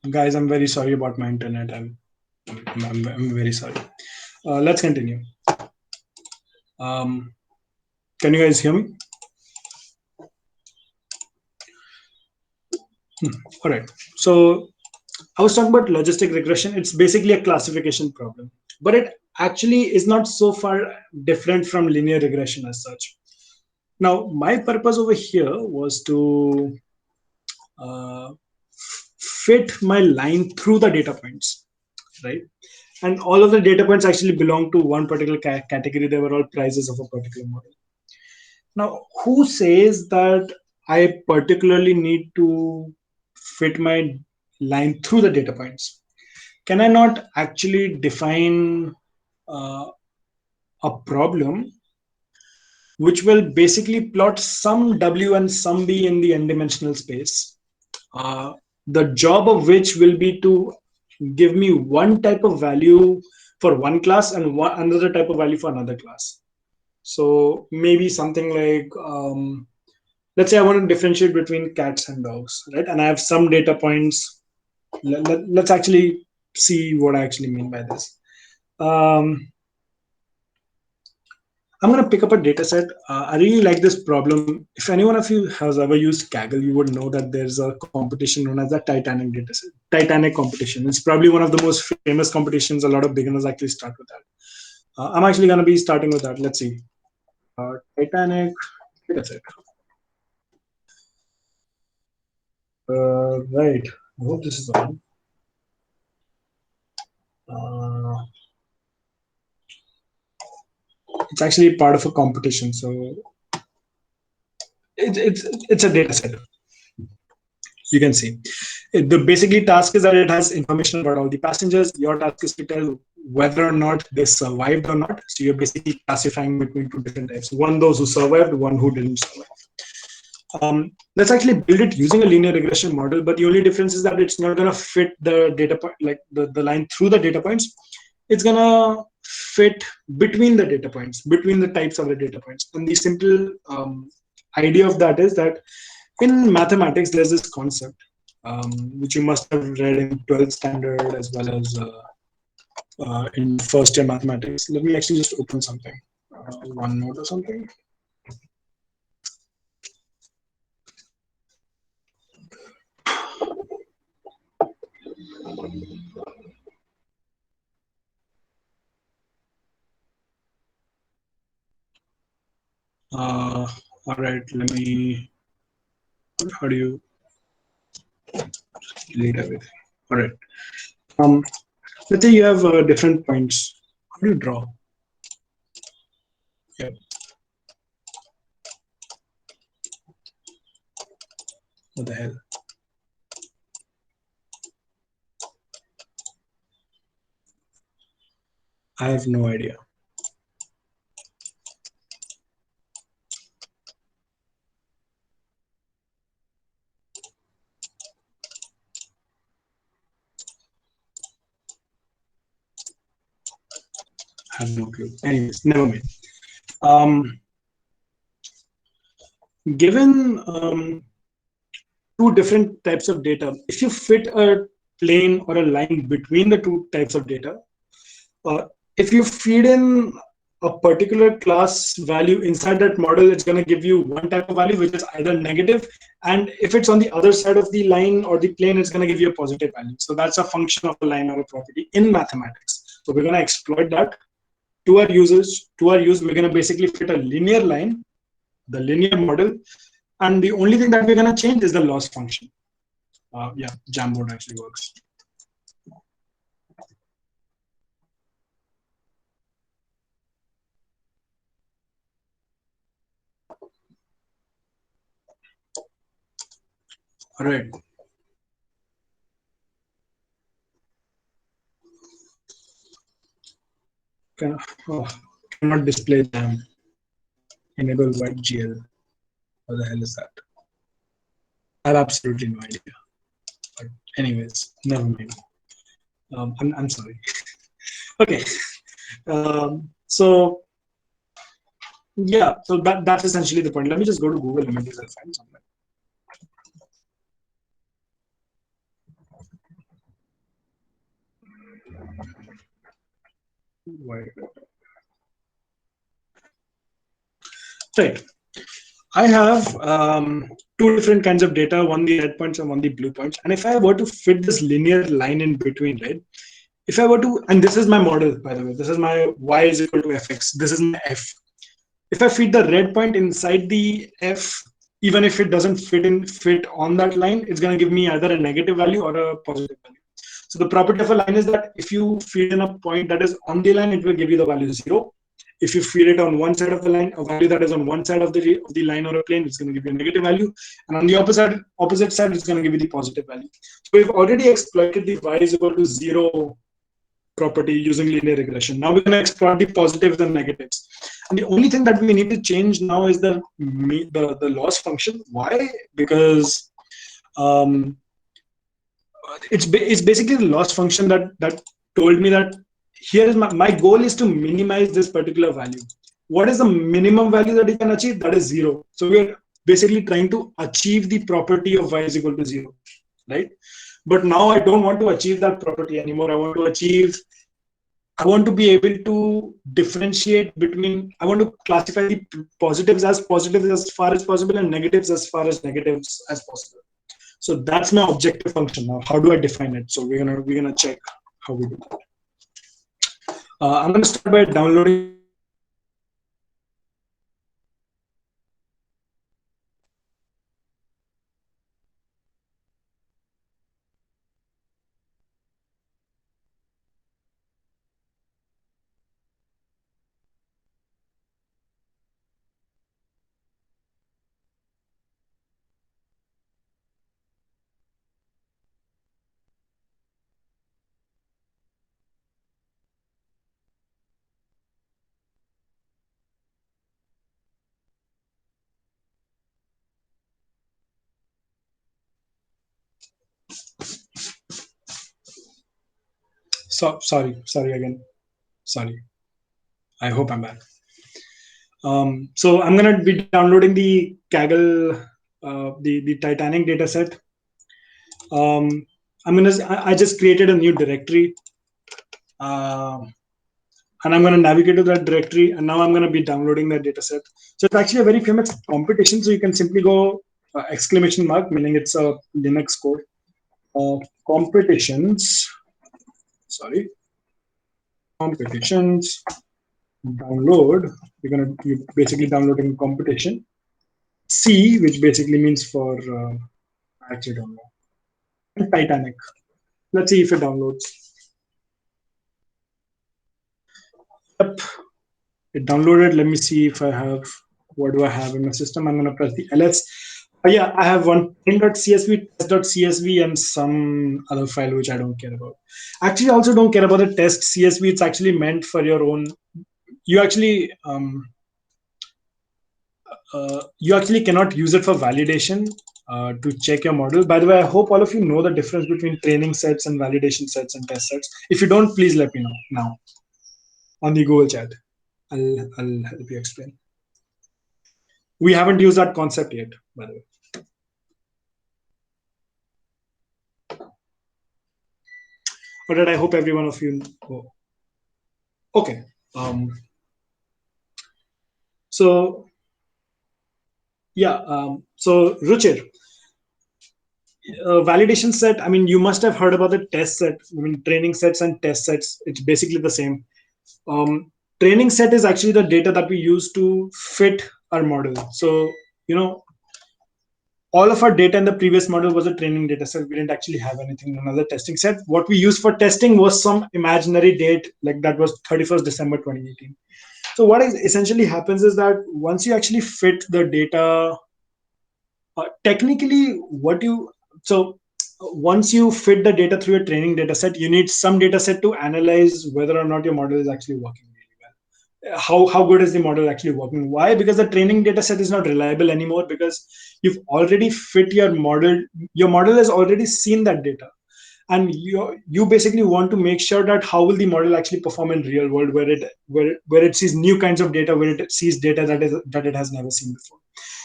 Guys, I'm very sorry about my internet. I'm very sorry. Let's continue. Can you guys hear me? All right. So I was talking about logistic regression. It's basically a classification problem, but it actually is not so far different from linear regression as such. Now, my purpose over here was to uh, fit my line through the data points, right? And all of the data points actually belong to one particular category. They were all prices of a particular model. Now, who says that I particularly need to fit my line through the data points? Can I not actually define uh, a problem which will basically plot some W and some B in the n-dimensional space? The job of which will be to give me one type of value for one class and another type of value for another class. So maybe something like, let's say I want to differentiate between cats and dogs, right? And I have some data points. Let's actually see what I actually mean by this. Um, I'm going to pick up a data set. I really like this problem. If anyone of you has ever used Kaggle, you would know that there's a competition known as the Titanic data set. Titanic competition. It's probably one of the most famous competitions. A lot of beginners actually start with that. I'm actually going to be starting with that. Let's see. Titanic data set. Right. I hope this is on. Uh, it's actually part of a competition, so it's a data set. You can see the basically task is that it has information about all the passengers. Your task is to tell whether or not they survived or not. So you're basically classifying between two different types: one those who survived, one who didn't survive. Let's actually build it using a linear regression model, but the only difference is that it's not going to fit the data point, like the line through the data points. It's going to fit between the data points, between the types of the data points. And the simple idea of that is that in mathematics, there's this concept, which you must have read in 12th standard as well as in first year mathematics. Let me actually just open something, OneNote or something. All right, let me, how do you delete everything? All right. Let's say you have different points. How do you draw? Yeah. What the hell? I have no idea. I have no clue. Anyways, never mind. Given two different types of data, if you fit a plane or a line between the two types of data, if you feed in a particular class value inside that model, it's going to give you one type of value, which is either negative. And if it's on the other side of the line or the plane, it's going to give you a positive value. So that's a function of a line or a property in mathematics. So we're going to exploit that to our users. To our use, we're going to basically fit a linear line, the linear model. And the only thing that we're going to change is the loss function. Yeah, Jamboard actually works. All right. Cannot display them. Enable white GL. What the hell is that? I have absolutely no idea. But anyways, never mind. I'm sorry. Okay. So yeah, so that's essentially the point. Let me just go to Google Images and find something. Right. I have two different kinds of data, one the red points and one the blue points. And if I were to fit this linear line in between, right? If I were to, and this is my model, by the way, this is my y is equal to fx, this is my f. If I feed the red point inside the f, even if it doesn't fit on that line, it's going to give me either a negative value or a positive value. So the property of a line is that if you feed in a point that is on the line, it will give you the value 0. If you feed it on one side of the line, a value that is on one side of the line or a plane, it's going to give you a negative value. And on the opposite side, it's going to give you the positive value. So we've already exploited the y is equal to 0 property using linear regression. Now we're going to exploit the positives and negatives. And the only thing that we need to change now is the loss function. Why? Because it's basically the loss function that told me that here is my goal is to minimize this particular value. What is the minimum value that you can achieve? That is 0. So we're basically trying to achieve the property of y is equal to 0, right? But now I don't want to achieve that property anymore. I want to be able to differentiate between, I want to classify the positives as far as possible and negatives as far as negatives as possible. So that's my objective function. Now, how do I define it? So we're gonna check how we do that. I'm gonna start by downloading. So sorry again. Sorry. I hope I'm back. So I'm gonna be downloading the Kaggle, the Titanic dataset. I just created a new directory, and I'm gonna navigate to that directory, and now I'm gonna be downloading that dataset. So it's actually a very famous competition. So you can simply go exclamation mark, meaning it's a Linux code. Competitions. Sorry. Competitions. Download. You're basically downloading competition. C, which basically means for I actually don't know. And Titanic. Let's see if it downloads. Yep, it downloaded. Let me see if I have, what do I have in my system? I'm gonna press the ls. Yeah, I have one thing.csv, test.csv, and some other file which I don't care about. Actually, I also don't care about the test CSV. It's actually meant for your own. You actually cannot use it for validation to check your model. By the way, I hope all of you know the difference between training sets and validation sets and test sets. If you don't, please let me know now on the Google chat. I'll help you explain. We haven't used that concept yet, by the way. But I hope every one of you know. Okay. So yeah. So Ruchir, validation set. I mean, you must have heard about the test set. I mean, training sets and test sets. It's basically the same. Training set is actually the data that we use to fit our model. So all of our data in the previous model was a training data set. We didn't actually have anything in another testing set. What we used for testing was some imaginary date, like that was 31st December 2018. So what essentially happens is that once you actually fit the data, technically once you fit the data through a training data set, you need some data set to analyze whether or not your model is actually working really well. How good is the model actually working? Why? Because the training data set is not reliable anymore, because you've already fit your model. Your model has already seen that data, and you basically want to make sure that how will the model actually perform in real world, where it sees new kinds of data, where it sees data that it has never seen before.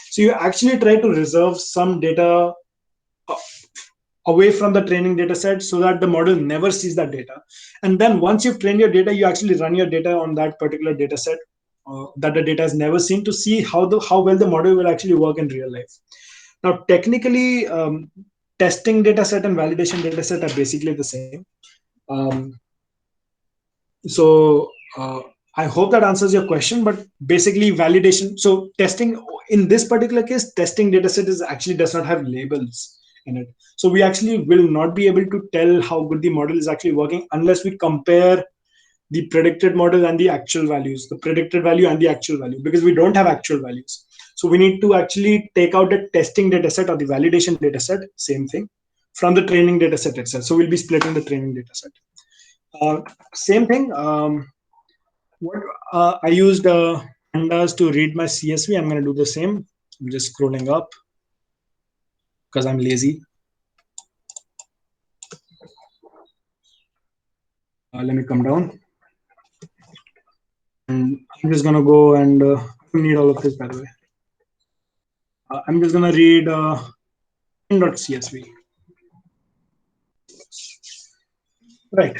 So you actually try to reserve some data away from the training data set so that the model never sees that data. And then once you've trained your data, you actually run your data on that particular data set that the data has never seen, to see how well the model will actually work in real life. Now, technically, testing data set and validation data set are basically the same. Um, so I hope that answers your question. But basically, validation. So testing in this particular case, testing data set is actually does not have labels in it. So we actually will not be able to tell how good the model is actually working unless we compare the predicted model and the actual values, the predicted value and the actual value, because we don't have actual values. So we need to actually take out the testing data set or the validation data set, same thing, from the training data set itself. So we'll be splitting the training data set. Same thing. What I used pandas to read my CSV. I'm going to do the same. I'm just scrolling up because I'm lazy. Let me come down. And I'm just going to go and I don't need all of this, by the way. I'm just going to read in.csv. Right.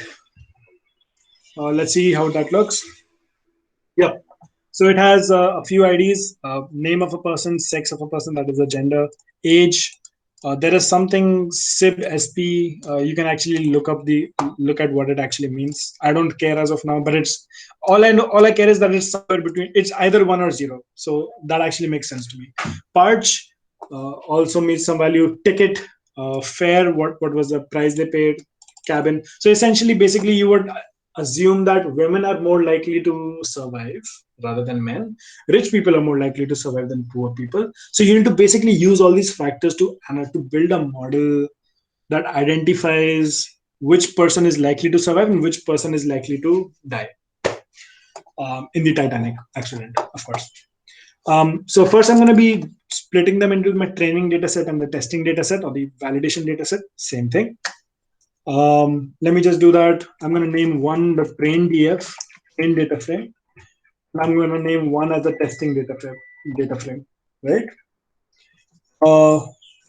Let's see how that looks. Yep. So it has a few IDs, name of a person, sex of a person, that is the gender, age. There is something SIB SP. You can actually look at what it actually means. I don't care as of now, but it's all I know. All I care is that it's somewhere between. It's either 1 or 0. So that actually makes sense to me. Parch also means some value. Ticket, fare. What was the price they paid? Cabin. So essentially, basically, you would assume that women are more likely to survive rather than men. Rich people are more likely to survive than poor people. So you need to basically use all these factors to build a model that identifies which person is likely to survive and which person is likely to die in the Titanic accident, of course. So first, I'm going to be splitting them into my training data set and the testing data set or the validation data set. Same thing. Let me just do that. I'm going to name one the train DF, train data frame. And I'm going to name one as a testing data frame, right?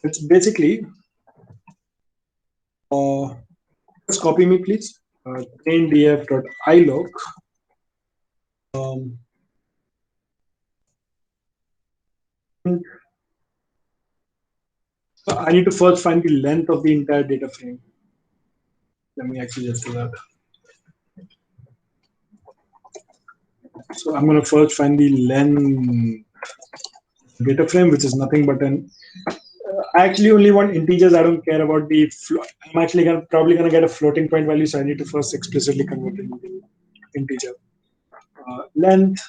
It's basically, just copy me, please. Train df.ilog. Um, I need to first find the length of the entire data frame. Let me actually just do that. So I'm going to first find the length data frame, which is nothing but an. I actually only want integers. I don't care about the. I'm actually probably going to get a floating point value, so I need to first explicitly convert it into integer. Length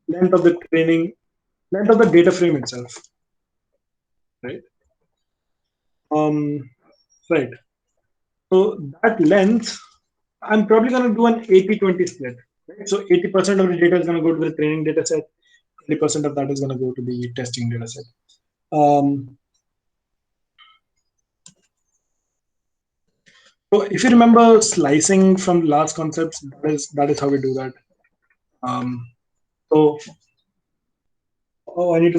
of the training, length of the data frame itself, right? Right. So that length, I'm probably going to do an 80-20 split. Right? So 80% of the data is going to go to the training data set, 20% of that is going to go to the testing data set. So if you remember slicing from last concepts, that is how we do that. So I need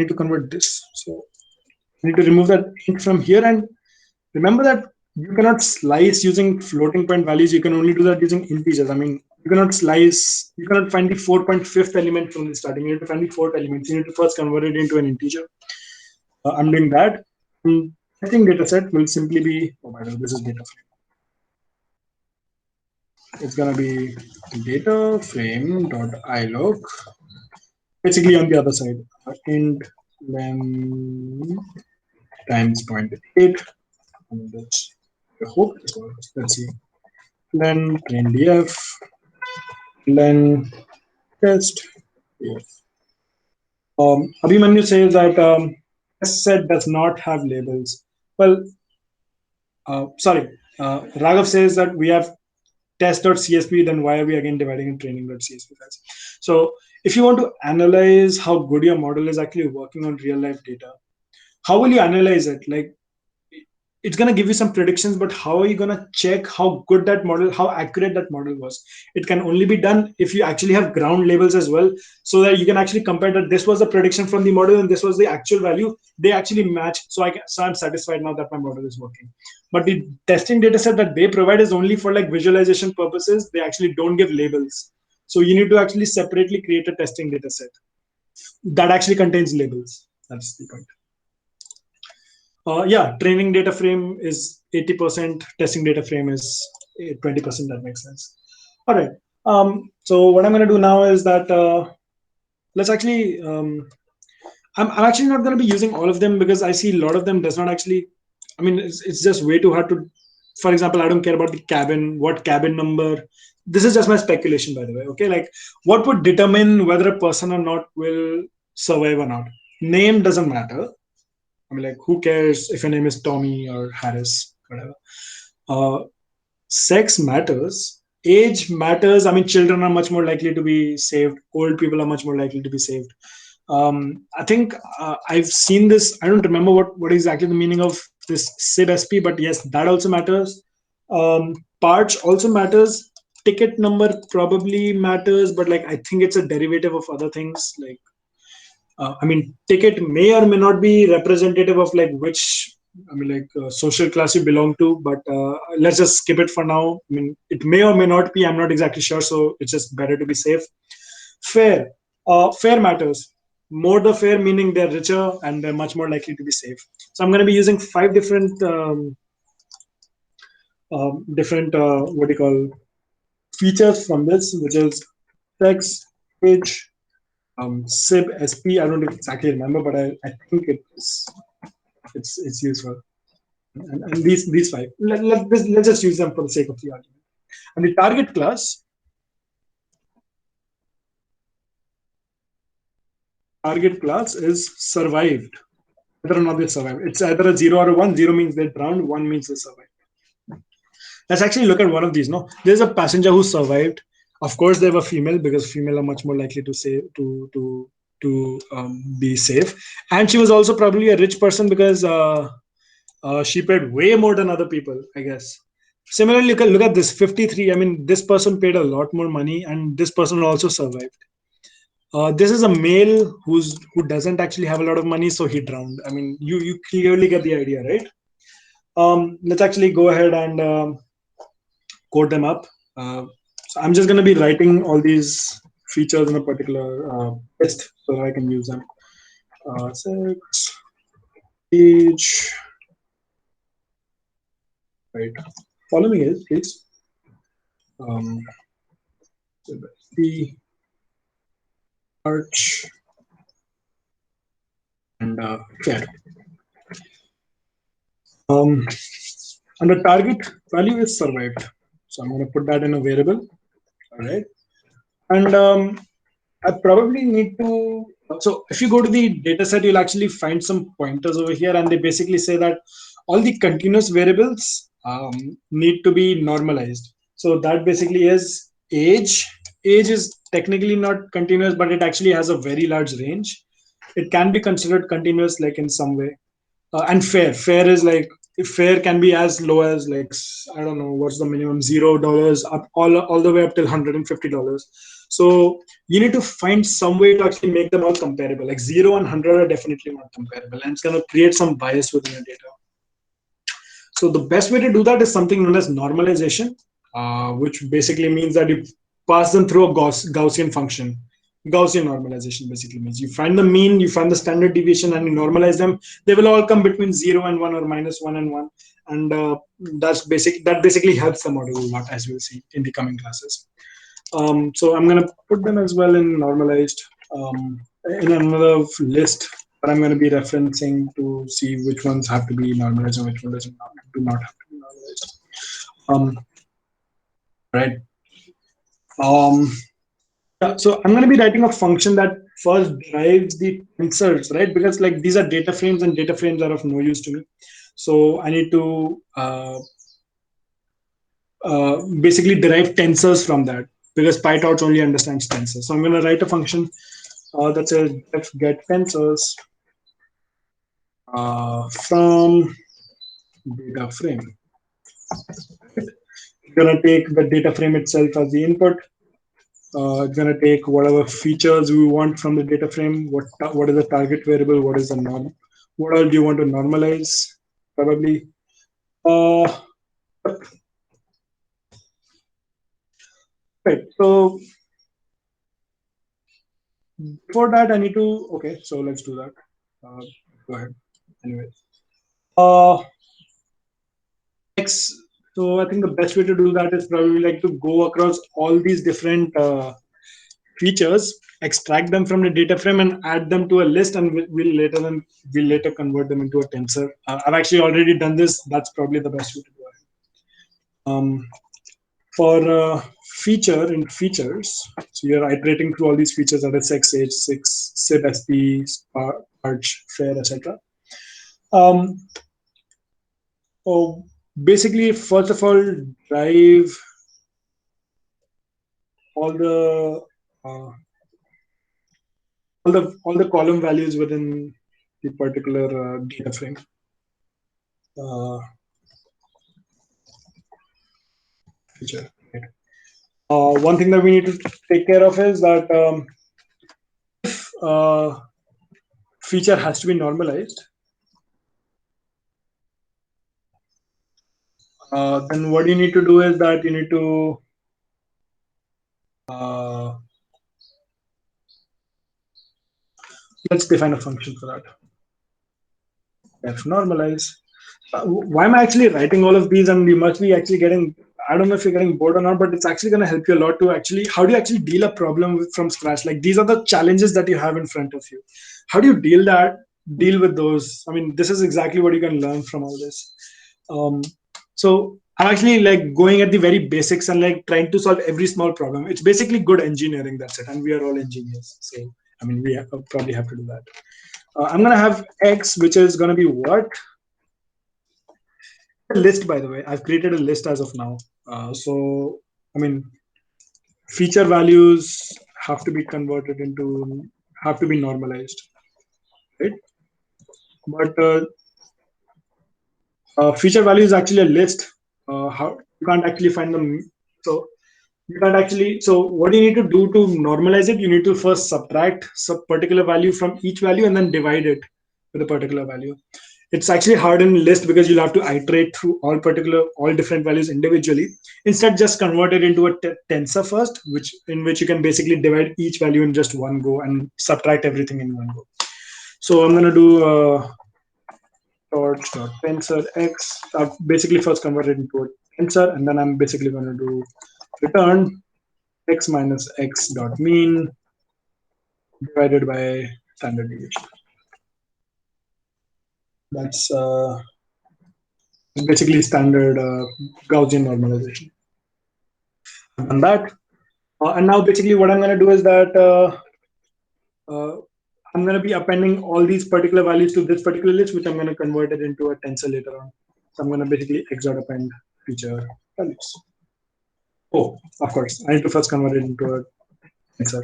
to convert this. So I need to remove that int from here, and remember that you cannot slice using floating point values. You can only do that using integers. I mean, you cannot slice. You cannot find the 4.5th element from the starting. You need to find the 4th element. You need to first convert it into an integer. I'm doing that. Testing data set will simply be. Oh my god, this is data frame. It's gonna be data frame dot ilog. Basically on the other side, int len times 0.8. I hope this works. Let's see. Len train df len test df. Abhimanyu says that test set does not have labels. Well, sorry. Raghav says that we have test.csv, then why are we again dividing in training.csv files? So if you want to analyze how good your model is actually working on real life data, how will you analyze it? Like, it's going to give you some predictions, but how are you going to check how good that model, how accurate that model was? It can only be done if you actually have ground labels as well, so that you can actually compare that this was the prediction from the model and this was the actual value. They actually match. So I'm satisfied now that my model is working. But the testing data set that they provide is only for like visualization purposes. They actually don't give labels. So you need to actually separately create a testing data set that actually contains labels. That's the point. Yeah, training data frame is 80%, testing data frame is 20%. That makes sense. All right. So what I'm going to do now is that let's actually. I'm actually not going to be using all of them because I see a lot of them does not actually. I mean, it's just way too hard to. For example, I don't care about the cabin, what cabin number. This is just my speculation, by the way. Okay, like what would determine whether a person or not will survive or not? Name doesn't matter. I mean, like, who cares if your name is Tommy or Harris, whatever. Uh, Sex matters. Age matters. I mean, children are much more likely to be saved. Old people are much more likely to be saved. I think I've seen this. I don't remember what exactly the meaning of this SIB-SP, but yes, that also matters. Parts also matters. Ticket number probably matters, but like I think it's a derivative of other things. Like I mean, ticket may or may not be representative of like which, I mean, like social class you belong to, but let's just skip it for now. I mean, it may or may not be. I'm not exactly sure, so it's just better to be safe. Fare, fare matters. More the fare, meaning they're richer and they're much more likely to be safe. So I'm going to be using five different, what do you call, features from this, which is text, age, SIB, SP. I don't exactly remember, but I think it's useful. And these five, let's just use them for the sake of the argument. And the target class is survived. Whether or not they survive, it's either a zero or a one. Zero means they drowned. One means they survived. Let's actually look at one of these. No, there's a passenger who survived. Of course, they were female because female are much more likely to say to be safe. And she was also probably a rich person because she paid way more than other people, I guess. Similarly, look at this 53. I mean, this person paid a lot more money, and this person also survived. This is a male who doesn't actually have a lot of money, so he drowned. I mean, you clearly get the idea, right? Let's actually go ahead and code them up. So I'm just going to be writing all these features in a particular list so that I can use them. Sex, age, right? Follow me, guys, please. Um, the arch and fair. Um, and the target value is survived. So I'm going to put that in a variable. All right. And I probably need to. So if you go to the data set, you'll actually find some pointers over here, and they basically say that all the continuous variables need to be normalized. So that basically is age. Age is technically not continuous, but it actually has a very large range. It can be considered continuous, like in some way. And fair is like fair can be as low as like I don't know what's the minimum $0 up all the way up till $150. So you need to find some way to actually make them all comparable. Like 0 and 100 are definitely not comparable, and it's going to create some bias within your data. So the best way to do that is something known as normalization, which basically means that you pass them through a Gaussian function. Gaussian normalization basically means you find the mean, you find the standard deviation, and you normalize them. They will all come between 0 and 1 or -1 and 1. And that basically helps the model a lot, as we'll see in the coming classes. So I'm going to put them as well in normalized in another list, but I'm going to be referencing to see which ones have to be normalized and which ones do not have to be normalized. Right. Yeah, so I'm going to be writing a function that first derives the tensors, right? Because like these are data frames and data frames are of no use to me. So I need to basically derive tensors from that because PyTorch only understands tensors. So I'm going to write a function that says get tensors from data frame. It's going to take the data frame itself as the input. It's going to take whatever features we want from the data frame. What is the target variable? What is the norm? What all do you want to normalize? Probably. Right. So before that, I need to. Okay. So let's do that. Go ahead. Anyways. X. So I think the best way to do that is probably like to go across all these different features, extract them from the data frame, and add them to a list, and we'll later convert them into a tensor. I've actually already done this. That's probably the best way to do it. For feature in features, so you're iterating through all these features that is X, Age, 6, SIB, SP, Arch, Fair, etc. Oh, basically, first of all, drive all the uh, all the column values within the particular data frame. Uh, feature. Right. One thing that we need to take care of is that uh, feature has to be normalized. Then what you need to do is that you need to let's define a function for that. F normalize. Why am I actually writing all of these? And you must be actually getting, I don't know if you're getting bored or not, but it's actually going to help you a lot to actually, how do you actually deal a problem from scratch? Like these are the challenges that you have in front of you. How do you deal with those? I mean, this is exactly what you can learn from all this. So I'm actually like going at the very basics and like trying to solve every small problem. It's basically good engineering. That's it. And we are all engineers. So, I mean, probably have to do that. I'm going to have X, which is going to be what? A list, by the way. I've created a list as of now. So, I mean, feature values have to be converted into, have to be normalized, right? But feature value is actually a list. How you can't actually find them. So you can't actually. So what you need to do to normalize it, you need to first subtract some particular value from each value and then divide it with a particular value. It's actually hard in list because you'll have to iterate through all different values individually. Instead, just convert it into a tensor first, which you can basically divide each value in just one go and subtract everything in one go. So I'm gonna do torch.tensor x. I've basically first converted into a tensor, and then I'm basically gonna do return x minus x dot mean divided by standard deviation. That's basically standard Gaussian normalization. I've done that. And now basically what I'm going to do is that I'm going to be appending all these particular values to this particular list, which I'm going to convert it into a tensor later on. So I'm going to basically x.append feature values. Oh, of course, I need to first convert it into a tensor.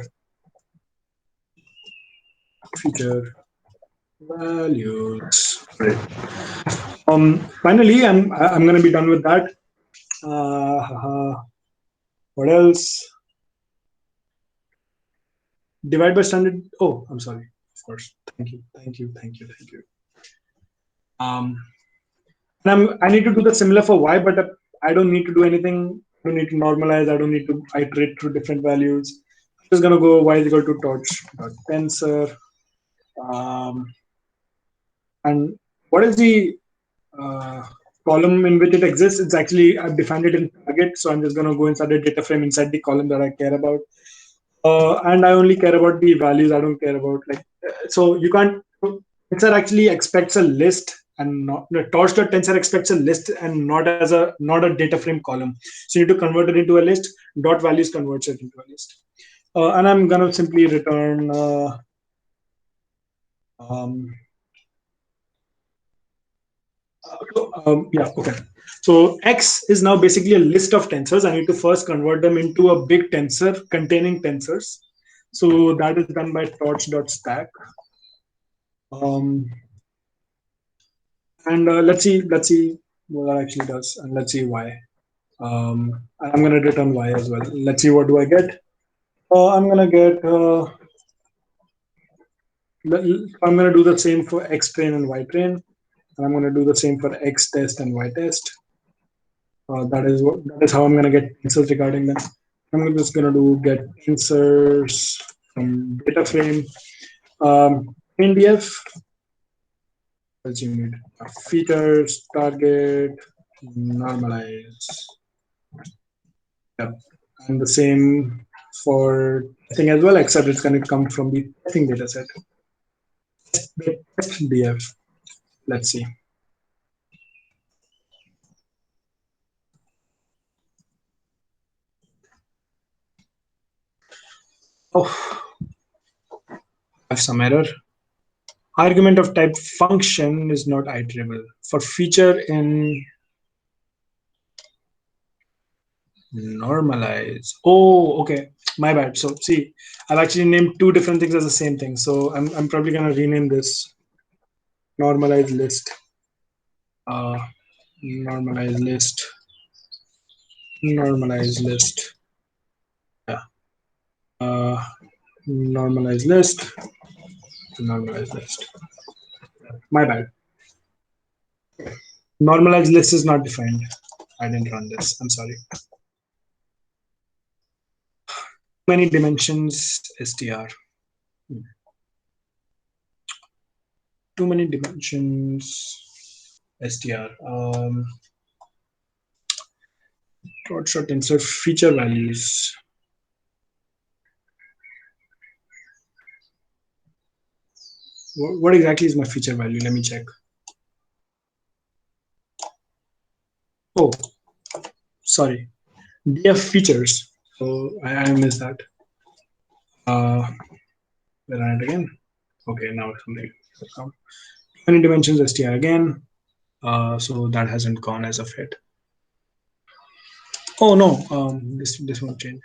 Feature values. Right. Finally, I'm going to be done with that. What else? Divide by standard. Oh, I'm sorry. Of course. Thank you. And I need to do the similar for y, but I don't need to do anything. I don't need to normalize. I don't need to iterate through different values. I'm just gonna go y is equal to torch.tensor. And what is the column in which it exists? It's actually, I've defined it in target. So I'm just gonna go inside the data frame inside the column that I care about. And I only care about the values. I don't care about so you can't. Tensor actually expects a list and not the torch.tensor expects a list and not a data frame column. So you need to convert it into a list. Dot values converts it into a list. And I'm gonna simply return. Yeah, okay. So X is now basically a list of tensors. I need to first convert them into a big tensor containing tensors. So that is done by torch.stack. And let's see what that actually does, and let's see why. I'm going to return y as well. Let's see what do I get. I'm going to get. I'm going to do the same for x train and y train, and I'm going to do the same for x test and y test. That is how I'm going to get tensors regarding them. I'm just going to do get tensors from data frame. In df, else you need? Features, target, normalize. Yep. And the same for testing as well, except it's going to come from the testing data set. Test df. Let's see. Oh, I have some error. Argument of type function is not iterable. For feature in normalize. Oh, okay. My bad. So see, I've actually named two different things as the same thing. So I'm probably gonna rename this normalize list. Normalize list. Normalize list. Yeah. Normalize list. Normalize list. My bad. Normalized list is not defined. I didn't run this. I'm sorry. Many dimensions str. Too many dimensions str. Short insert feature values. What exactly is my feature value? Let me check. Oh, sorry. DF features. So I missed that. We'll run it again. Okay, now it's something. Many dimensions str again. So that hasn't gone as of yet. Oh no, this won't change.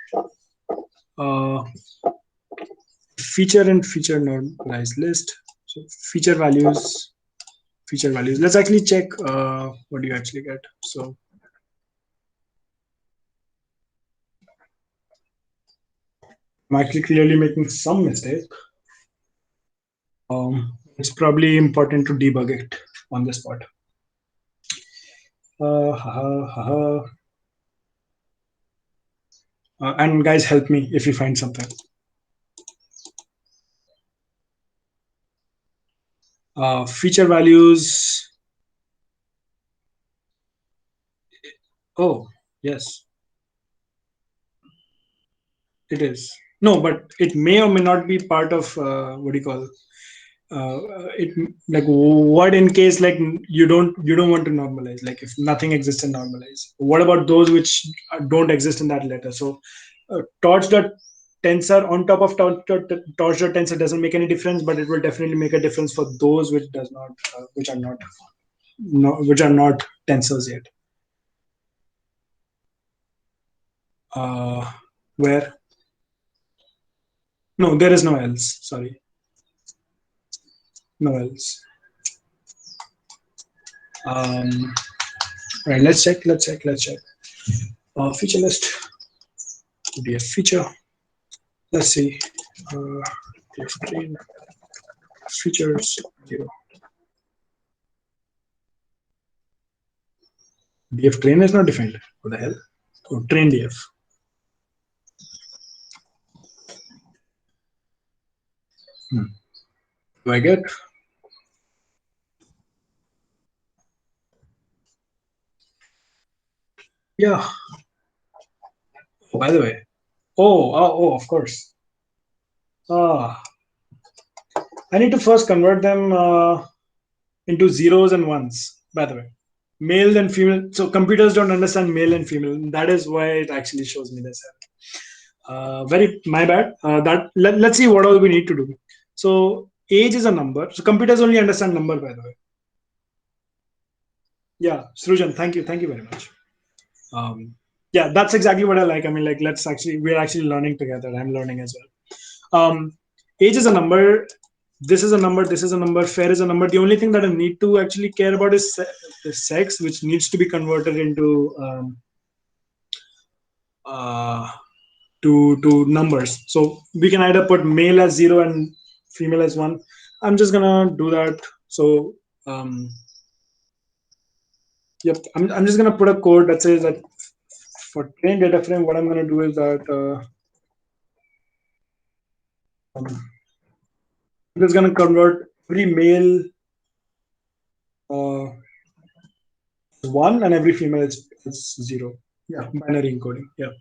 Feature and feature normalized list. So feature values. Let's actually check what do you actually get. So I'm actually clearly making some mistake. It's probably important to debug it on the spot. And guys, help me if you find something. Feature values. Oh, yes. It is. No, but it may or may not be part of what do you call it, like what in case like you don't want to normalize, like if nothing exists in normalize, what about those which don't exist in that letter? So torch.tensor on top of torch.tensor doesn't make any difference, but it will definitely make a difference for those which does not which are not tensors yet. Where no, there is no else, sorry, no else. Right, let's check. Feature list, df feature. Let's see. Df train features 0. Df train is not defined. What the hell? Oh, train df. Do I get? Yeah. Oh, by the way. Oh, of course. I need to first convert them into zeros and ones, by the way. Male and female. So computers don't understand male and female. That is why it actually shows me this. My bad. Let's see what all we need to do. So age is a number. So computers only understand number, by the way. Yeah, Srujan, thank you very much. Yeah, that's exactly what I like. I mean, like, we're actually learning together. I'm learning as well. Age is a number. This is a number. This is a number. Fair is a number. The only thing that I need to actually care about is sex, which needs to be converted into to numbers. So we can either put male as 0 and female as 1. I'm just gonna do that. So yep, I'm just gonna put a code that says that for train data frame, what I'm gonna do is that I'm just gonna convert every male 1 and every female is 0. Yeah, binary encoding. Yeah.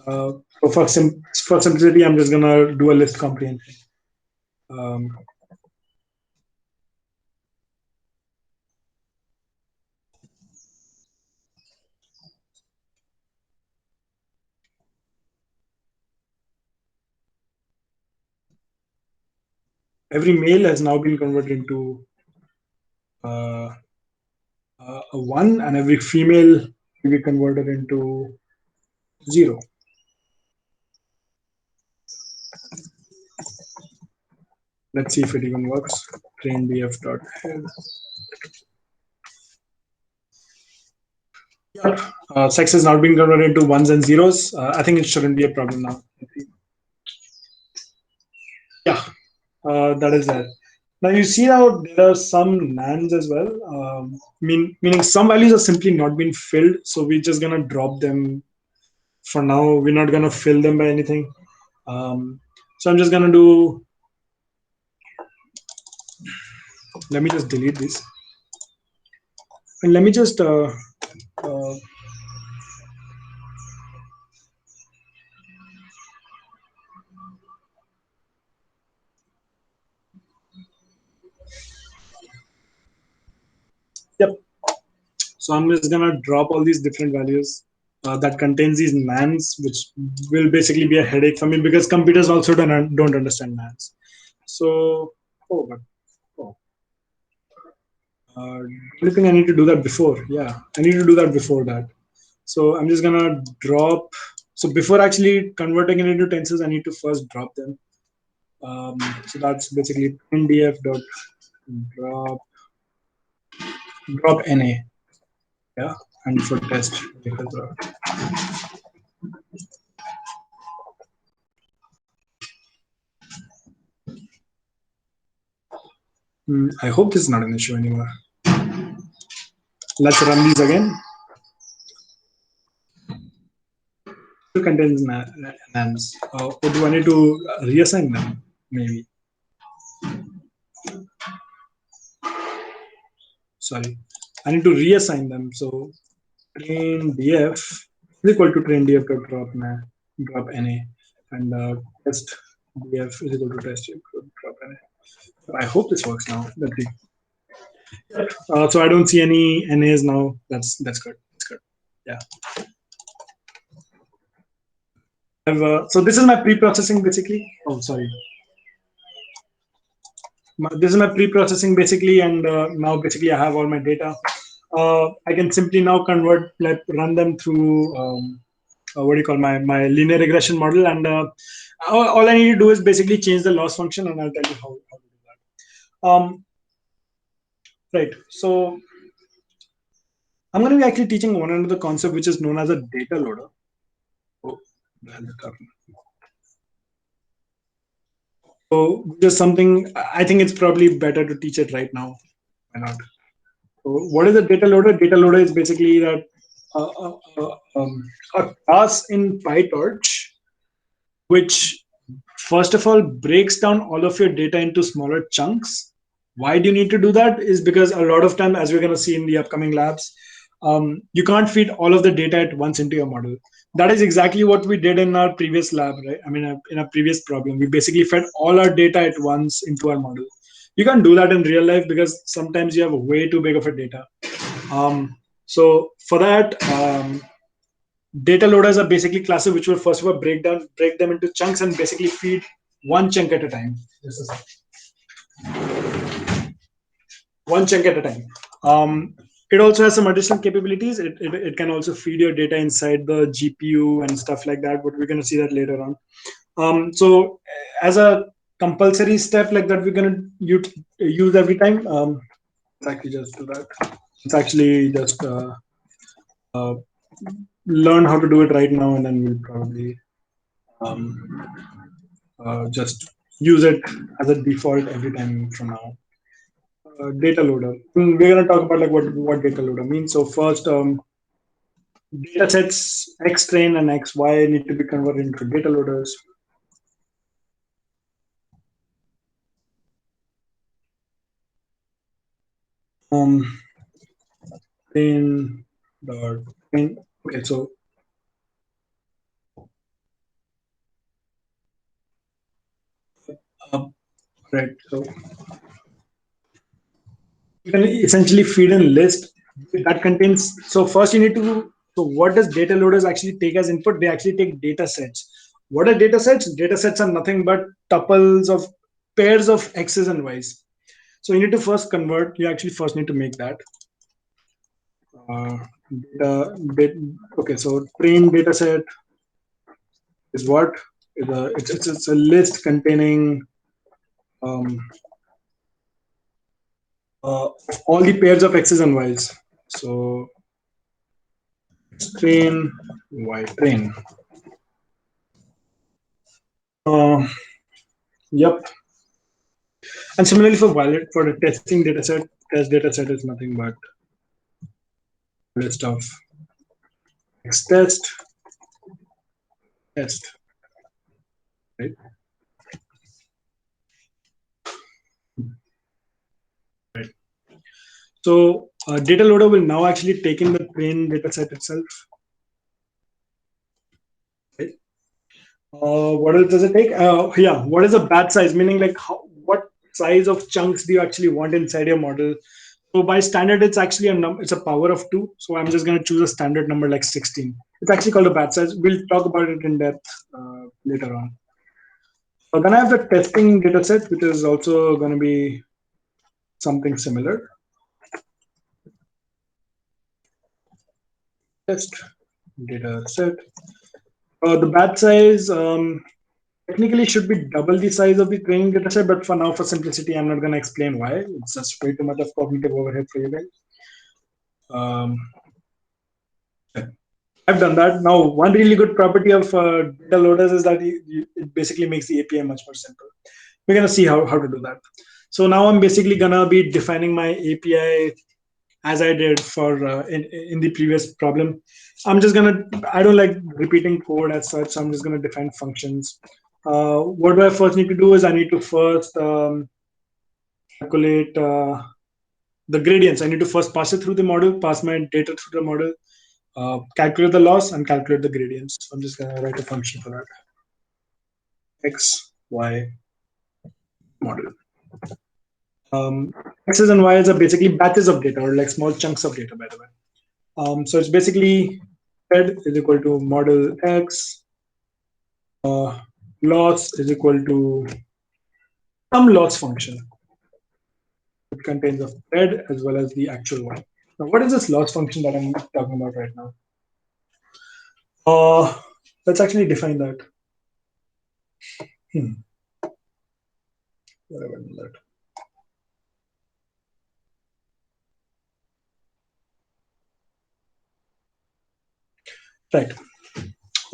So for simplicity, I'm just gonna do a list comprehension. Every male has now been converted into a 1, and every female will be converted into 0. Let's see if it even works. Train df dot head. Yep. Sex has now been converted into 1s and 0s. I think it shouldn't be a problem now. Yeah, that is that. Now you see how there are some nans as well. Meaning some values are simply not being filled, so we're just gonna drop them for now. We're not gonna fill them by anything. So I'm just gonna do. Let me just delete this, and let me just. Yep. So I'm just gonna drop all these different values that contains these nans, which will basically be a headache for me because computers also don't understand nans. So, oh, but oh, do you think I need to do that before? Yeah, I need to do that before that. So I'm just gonna drop. So before actually converting it into tensors, I need to first drop them. So that's basically ndf dot drop na. Yeah, and for test. I hope this is not an issue anymore. Let's run these again. It contains nans. Or do I need to reassign them? Maybe. Sorry, I need to reassign them. So train df is equal to train df dot drop na, and test df is equal to test df dot drop na. I hope this works now. Let's see. So I don't see any NAs now. That's good. That's good. Yeah. So this is my pre-processing basically. Oh, sorry. This is my pre-processing basically, and now basically I have all my data. I can simply now convert, like run them through what do you call my linear regression model, and all I need to do is basically change the loss function, and I'll tell you how to do that. Right. So I'm going to be actually teaching one another concept which is known as a data loader. Oh, so just something, I think it's probably better to teach it right now. Why not? So what is a data loader? Data loader is basically that a class in PyTorch which first of all breaks down all of your data into smaller chunks. Why do you need to do that? Is because a lot of time, as we're going to see in the upcoming labs, you can't feed all of the data at once into your model. That is exactly what we did in our previous lab, right? I mean, in a previous problem, we basically fed all our data at once into our model. You can't do that in real life because sometimes you have way too big of a data. So for that, data loaders are basically classes which will first of all break them into chunks and basically feed one chunk at a time. One chunk at a time. It also has some additional capabilities. It can also feed your data inside the GPU and stuff like that, but we're going to see that later on. So as a compulsory step like that, we're going to use every time. Let's actually just do that. It's actually just learn how to do it right now, and then we'll probably just use it as a default every time from now. Data loader. We're going to talk about like what data loader means. So first, data sets X train and X Y need to be converted into data loaders. train dot train. Okay, so right, so you can essentially feed a list that contains. So first you need to. So what does data loaders actually take as input? They actually take data sets. What are data sets? Data sets are nothing but tuples of pairs of x's and y's. So you need to first convert. You actually first need to make that. Uh, data, okay, so train data set is what? It's a list containing um, all the pairs of x's and y's. So train y train. Uh, yep. And similarly for valid for the testing data set, test data set is nothing but list of x test, right? Right. So data loader will now actually take in the train data set itself. Right? What else does it take? Yeah, what is the batch size? Meaning like what size of chunks do you actually want inside your model? So by standard, it's actually it's a power of 2. So I'm just going to choose a standard number like 16. It's actually called a batch size. We'll talk about it in depth later on. So then I have the testing data set, which is also going to be something similar. Test data set. The batch size technically should be double the size of the training data set, but for now, for simplicity, I'm not going to explain why. It's just way too much of cognitive overhead for you guys. I've done that. Now, one really good property of data loaders is that it basically makes the API much more simple. We're going to see how to do that. So now I'm basically going to be defining my API as I did for in the previous problem. I don't like repeating code as such, so I'm just going to define functions. What do I first need to do is I need to first calculate the gradients. I need to first pass it through the model, pass my data through the model, calculate the loss, and calculate the gradients. So I'm just going to write a function for that. X, Y model. X's and Y's are basically batches of data or like small chunks of data, by the way. So it's basically head is equal to model X, loss is equal to some loss function. It contains a head as well as the actual one. Now, what is this loss function that I'm talking about right now? Let's actually define that. Whatever that. Right.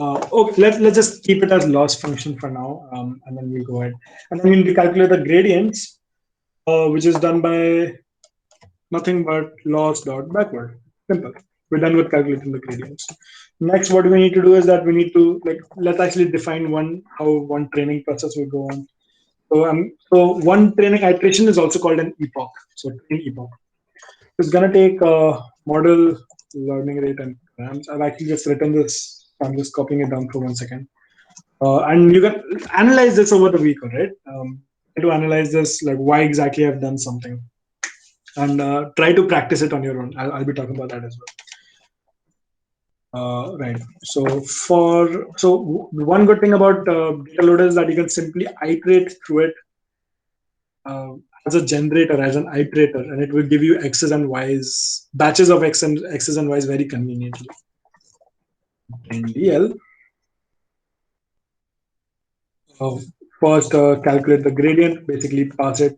Okay, let's just keep it as loss function for now, and then we'll go ahead. And then we'll calculate the gradients, which is done by nothing but loss dot backward. Simple. We're done with calculating the gradients. Next, what we need to do is that we need to let's actually define how one training process will go on. So one training iteration is also called an epoch. So train epoch. It's gonna take model learning rate and grams. I've actually just written this. I'm just copying it down for 1 second. And you can analyze this over the week, right? Try to analyze this, like why exactly I've done something, and try to practice it on your own. I'll be talking about that as well. Right. So one good thing about data loader is that you can simply iterate through it uh, as a generator, as an iterator, and it will give you x's and y's, batches of x's and y's very conveniently. NDL. First, calculate the gradient. Basically, pass it.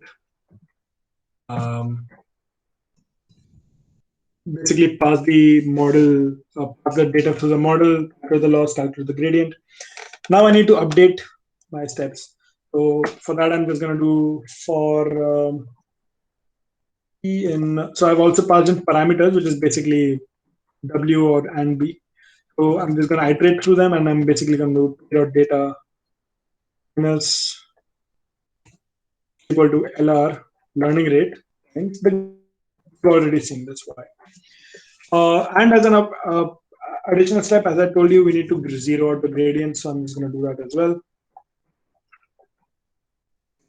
Basically, pass the model, pass the data through the model, calculate the loss, calculate the gradient. Now I need to update my steps. So for that, I'm just going to do for so I've also passed in parameters, which is basically W or and B. So I'm just going to iterate through them, and I'm basically going to do data minus equal to LR learning rate. We've already seen this why. And as an additional step, as I told you, we need to zero out the gradient. So I'm just going to do that as well.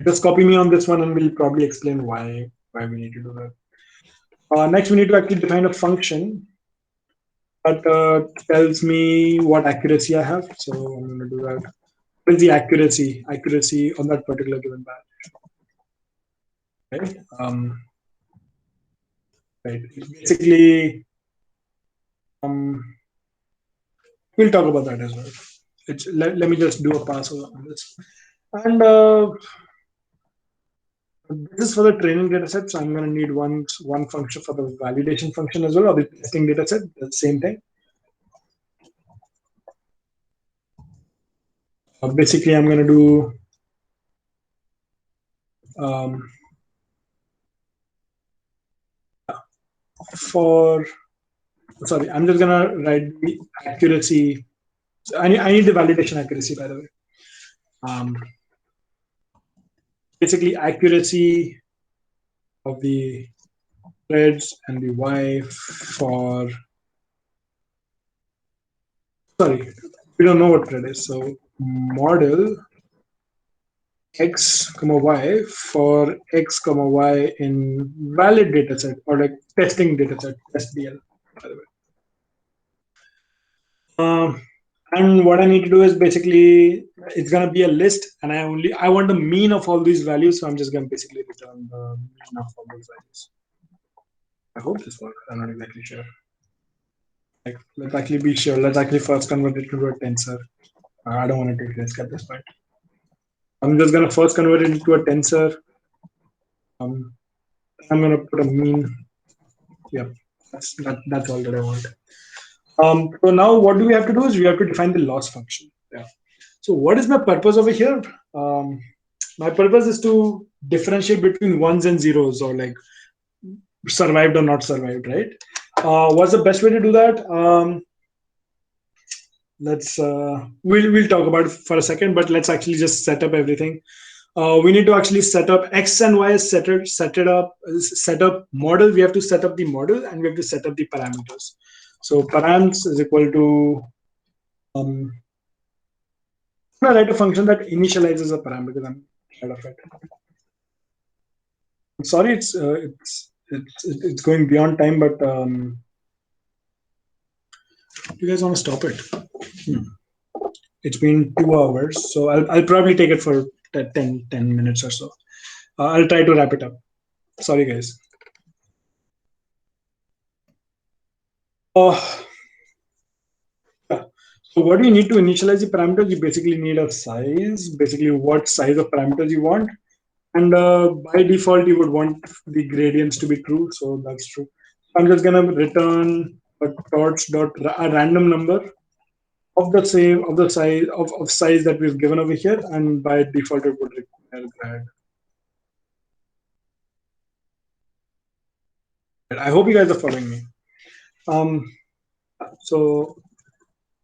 Just copy me on this one, and we'll probably explain why we need to do that. Next, we need to actually define a function that tells me what accuracy I have. So I'm going to do that. What is the accuracy on that particular given batch? Right. Right. Basically, we'll talk about that as well. Let me just do a pass on this. And this is for the training data set, so I'm going to need one function for the validation function as well, or the testing data set, the same thing. Basically, I'm going to do I'm just going to write the accuracy. So I need the validation accuracy, by the way. Basically, accuracy of the threads and the Y for, sorry, we don't know what thread is. So model X comma Y for X comma Y in valid data set, or like testing data set, SDL, by the way. And what I need to do is basically, it's going to be a list, and I want the mean of all these values. So I'm just going to basically return the mean of all those values. I hope this works. I'm not exactly sure. Like, let's actually be sure. Let's actually first convert it to a tensor. I don't want to take risk at this point. I'm just going to first convert it into a tensor. I'm going to put a mean. Yep, that's all that I want. So now what do we have to do is we have to define the loss function. Yeah. So what is my purpose over here? My purpose is to differentiate between ones and zeros, or like survived or not survived, right? What's the best way to do that? We'll talk about it for a second, but let's actually just set up everything. We need to actually set up X and Y set up model. We have to set up the model, and we have to set up the parameters. So params is equal to I'm gonna write a function that initializes a param because I'm tired of it. I'm sorry, it's going beyond time, but you guys want to stop it? It's been 2 hours, so I'll probably take it for 10 minutes or so. I'll try to wrap it up. Sorry, guys. So what do you need to initialize the parameters? You basically need a size, basically what size of parameters you want. And by default, you would want the gradients to be true. So that's true. I'm just going to return a random number of the size that we've given over here. And by default, it would require grad. I hope you guys are following me. So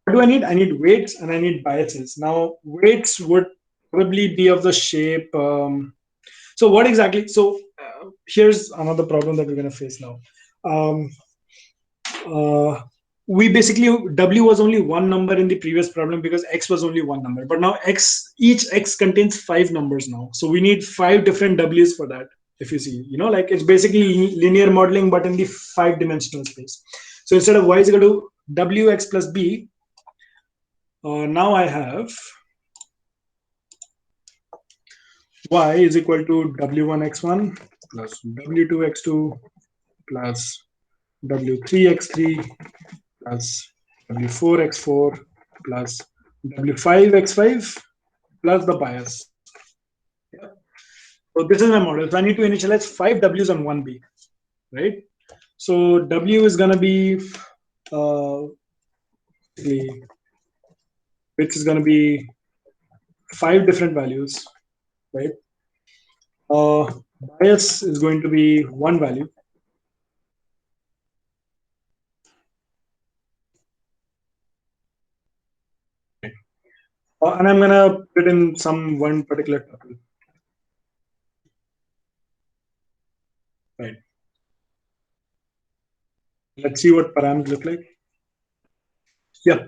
what do I need? I need weights and I need biases. Now, weights would probably be of the shape. So what exactly? So here's another problem that we're going to face now. We basically, W was only one number in the previous problem because X was only one number. But now each X contains 5 numbers now. So we need 5 different W's for that. If you see, like it's basically linear modeling, but in the 5-dimensional space. So instead of Y is equal to WX plus B, now I have Y is equal to W1x1 plus W2x2 plus W3x3 plus W4x4 plus W5x5 plus the bias. Yeah. So this is my model. So I need to initialize 5 W's on 1 B, right? So W is going to be which is going to be 5 different values, right? Bias is going to be 1 value. And I'm going to put in one particular tuple. Right. Let's see what params look like. Yeah,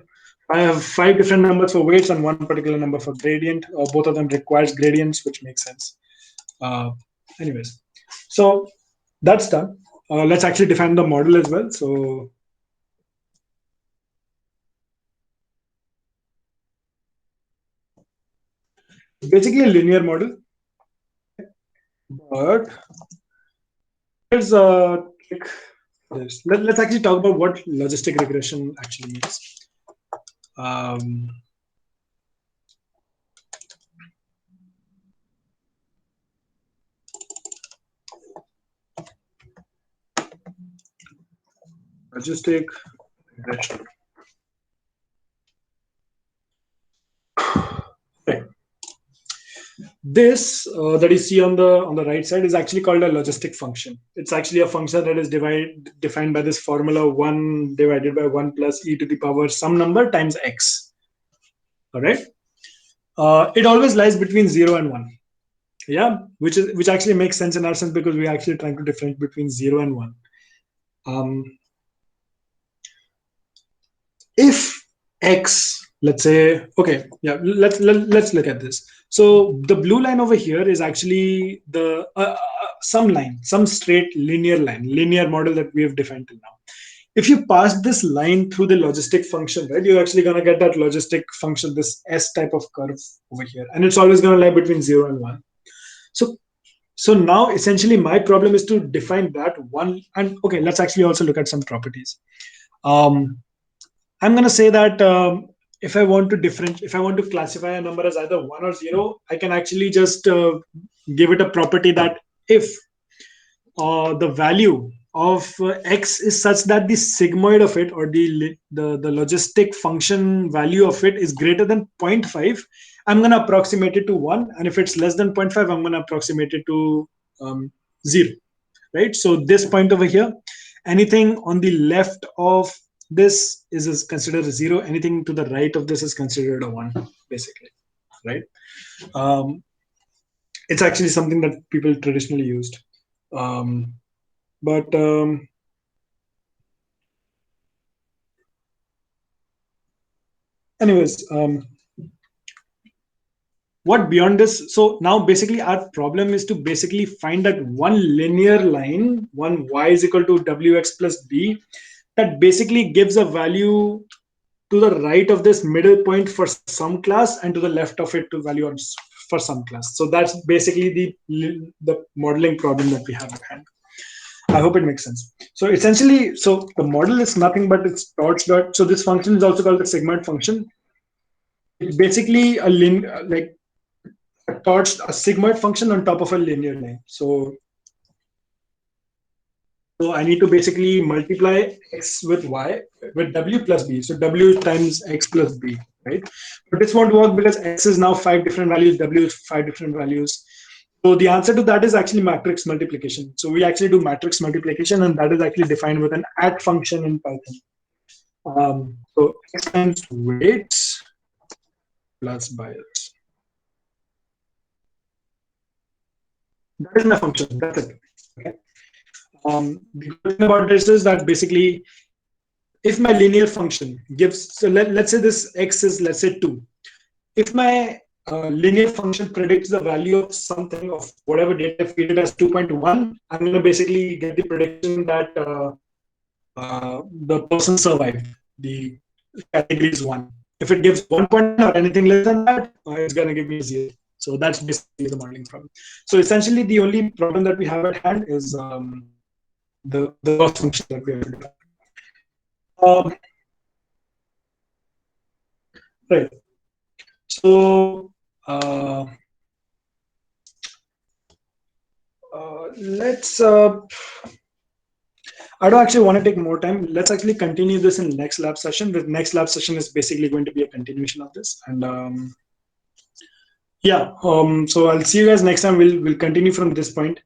I have 5 different numbers for weights and one particular number for gradient. Both of them requires gradients, which makes sense. Anyways, so that's done. Let's actually define the model as well. So basically a linear model, but here's a trick. Let's actually talk about what logistic regression actually means. Logistic regression. Okay. This that you see on the right side is actually called a logistic function. It's actually a function that is defined by this formula 1 divided by 1 plus e to the power some number times x. All right. It always lies between 0 and 1. Yeah, which actually makes sense in our sense because we're actually trying to differentiate between 0 and 1. If x, let's say, okay, yeah, let's look at this. So the blue line over here is actually the some straight linear model that we have defined till now. If you pass this line through the logistic function, right, you're actually going to get that logistic function, this S type of curve over here, and it's always going to lie between 0 and 1. So now essentially my problem is to define that one. And okay, let's actually also look at some properties. I'm going to say that if I want to classify a number as either 1 or 0, I can actually just give it a property that if the value of x is such that the sigmoid of it, or the logistic function value of it, is greater than 0.5, I'm going to approximate it to 1, and if it's less than 0.5, I'm going to approximate it to 0, right? So this point over here, anything on the left of this is considered a 0, anything to the right of this is considered a 1, basically, right? It's actually something that people traditionally used. But anyways, what beyond this? So now basically our problem is to basically find that one linear line, one y is equal to wx plus b, that basically gives a value to the right of this middle point for some class and to the left of it to value for some class. So that's basically the modeling problem that we have at hand. I hope it makes sense. So essentially, so the model is nothing but it's torch dot. So this function is also called the sigmoid function. It's basically a a sigmoid function on top of a linear line. So I need to basically multiply x with y with w plus b. So w times x plus b, right? But this won't work because x is now 5 different values, w is 5 different values. So the answer to that is actually matrix multiplication. So we actually do matrix multiplication, and that is actually defined with an add function in Python. So x times weights plus bias. That is my function. That's it. Okay. The good thing about this is that basically, if my linear function gives, so let's say this x is, let's say 2. If my linear function predicts the value of something, of whatever data feed it as 2.1, I'm going to basically get the prediction that the person survived. The category is 1. If it gives 1.1 or anything less than that, it's going to give me 0. So that's basically the modeling problem. So essentially, the only problem that we have at hand is the loss function that we have to do. Right. So let's. I don't actually want to take more time. Let's actually continue this in next lab session. The next lab session is basically going to be a continuation of this, and yeah. So I'll see you guys next time. We'll continue from this point.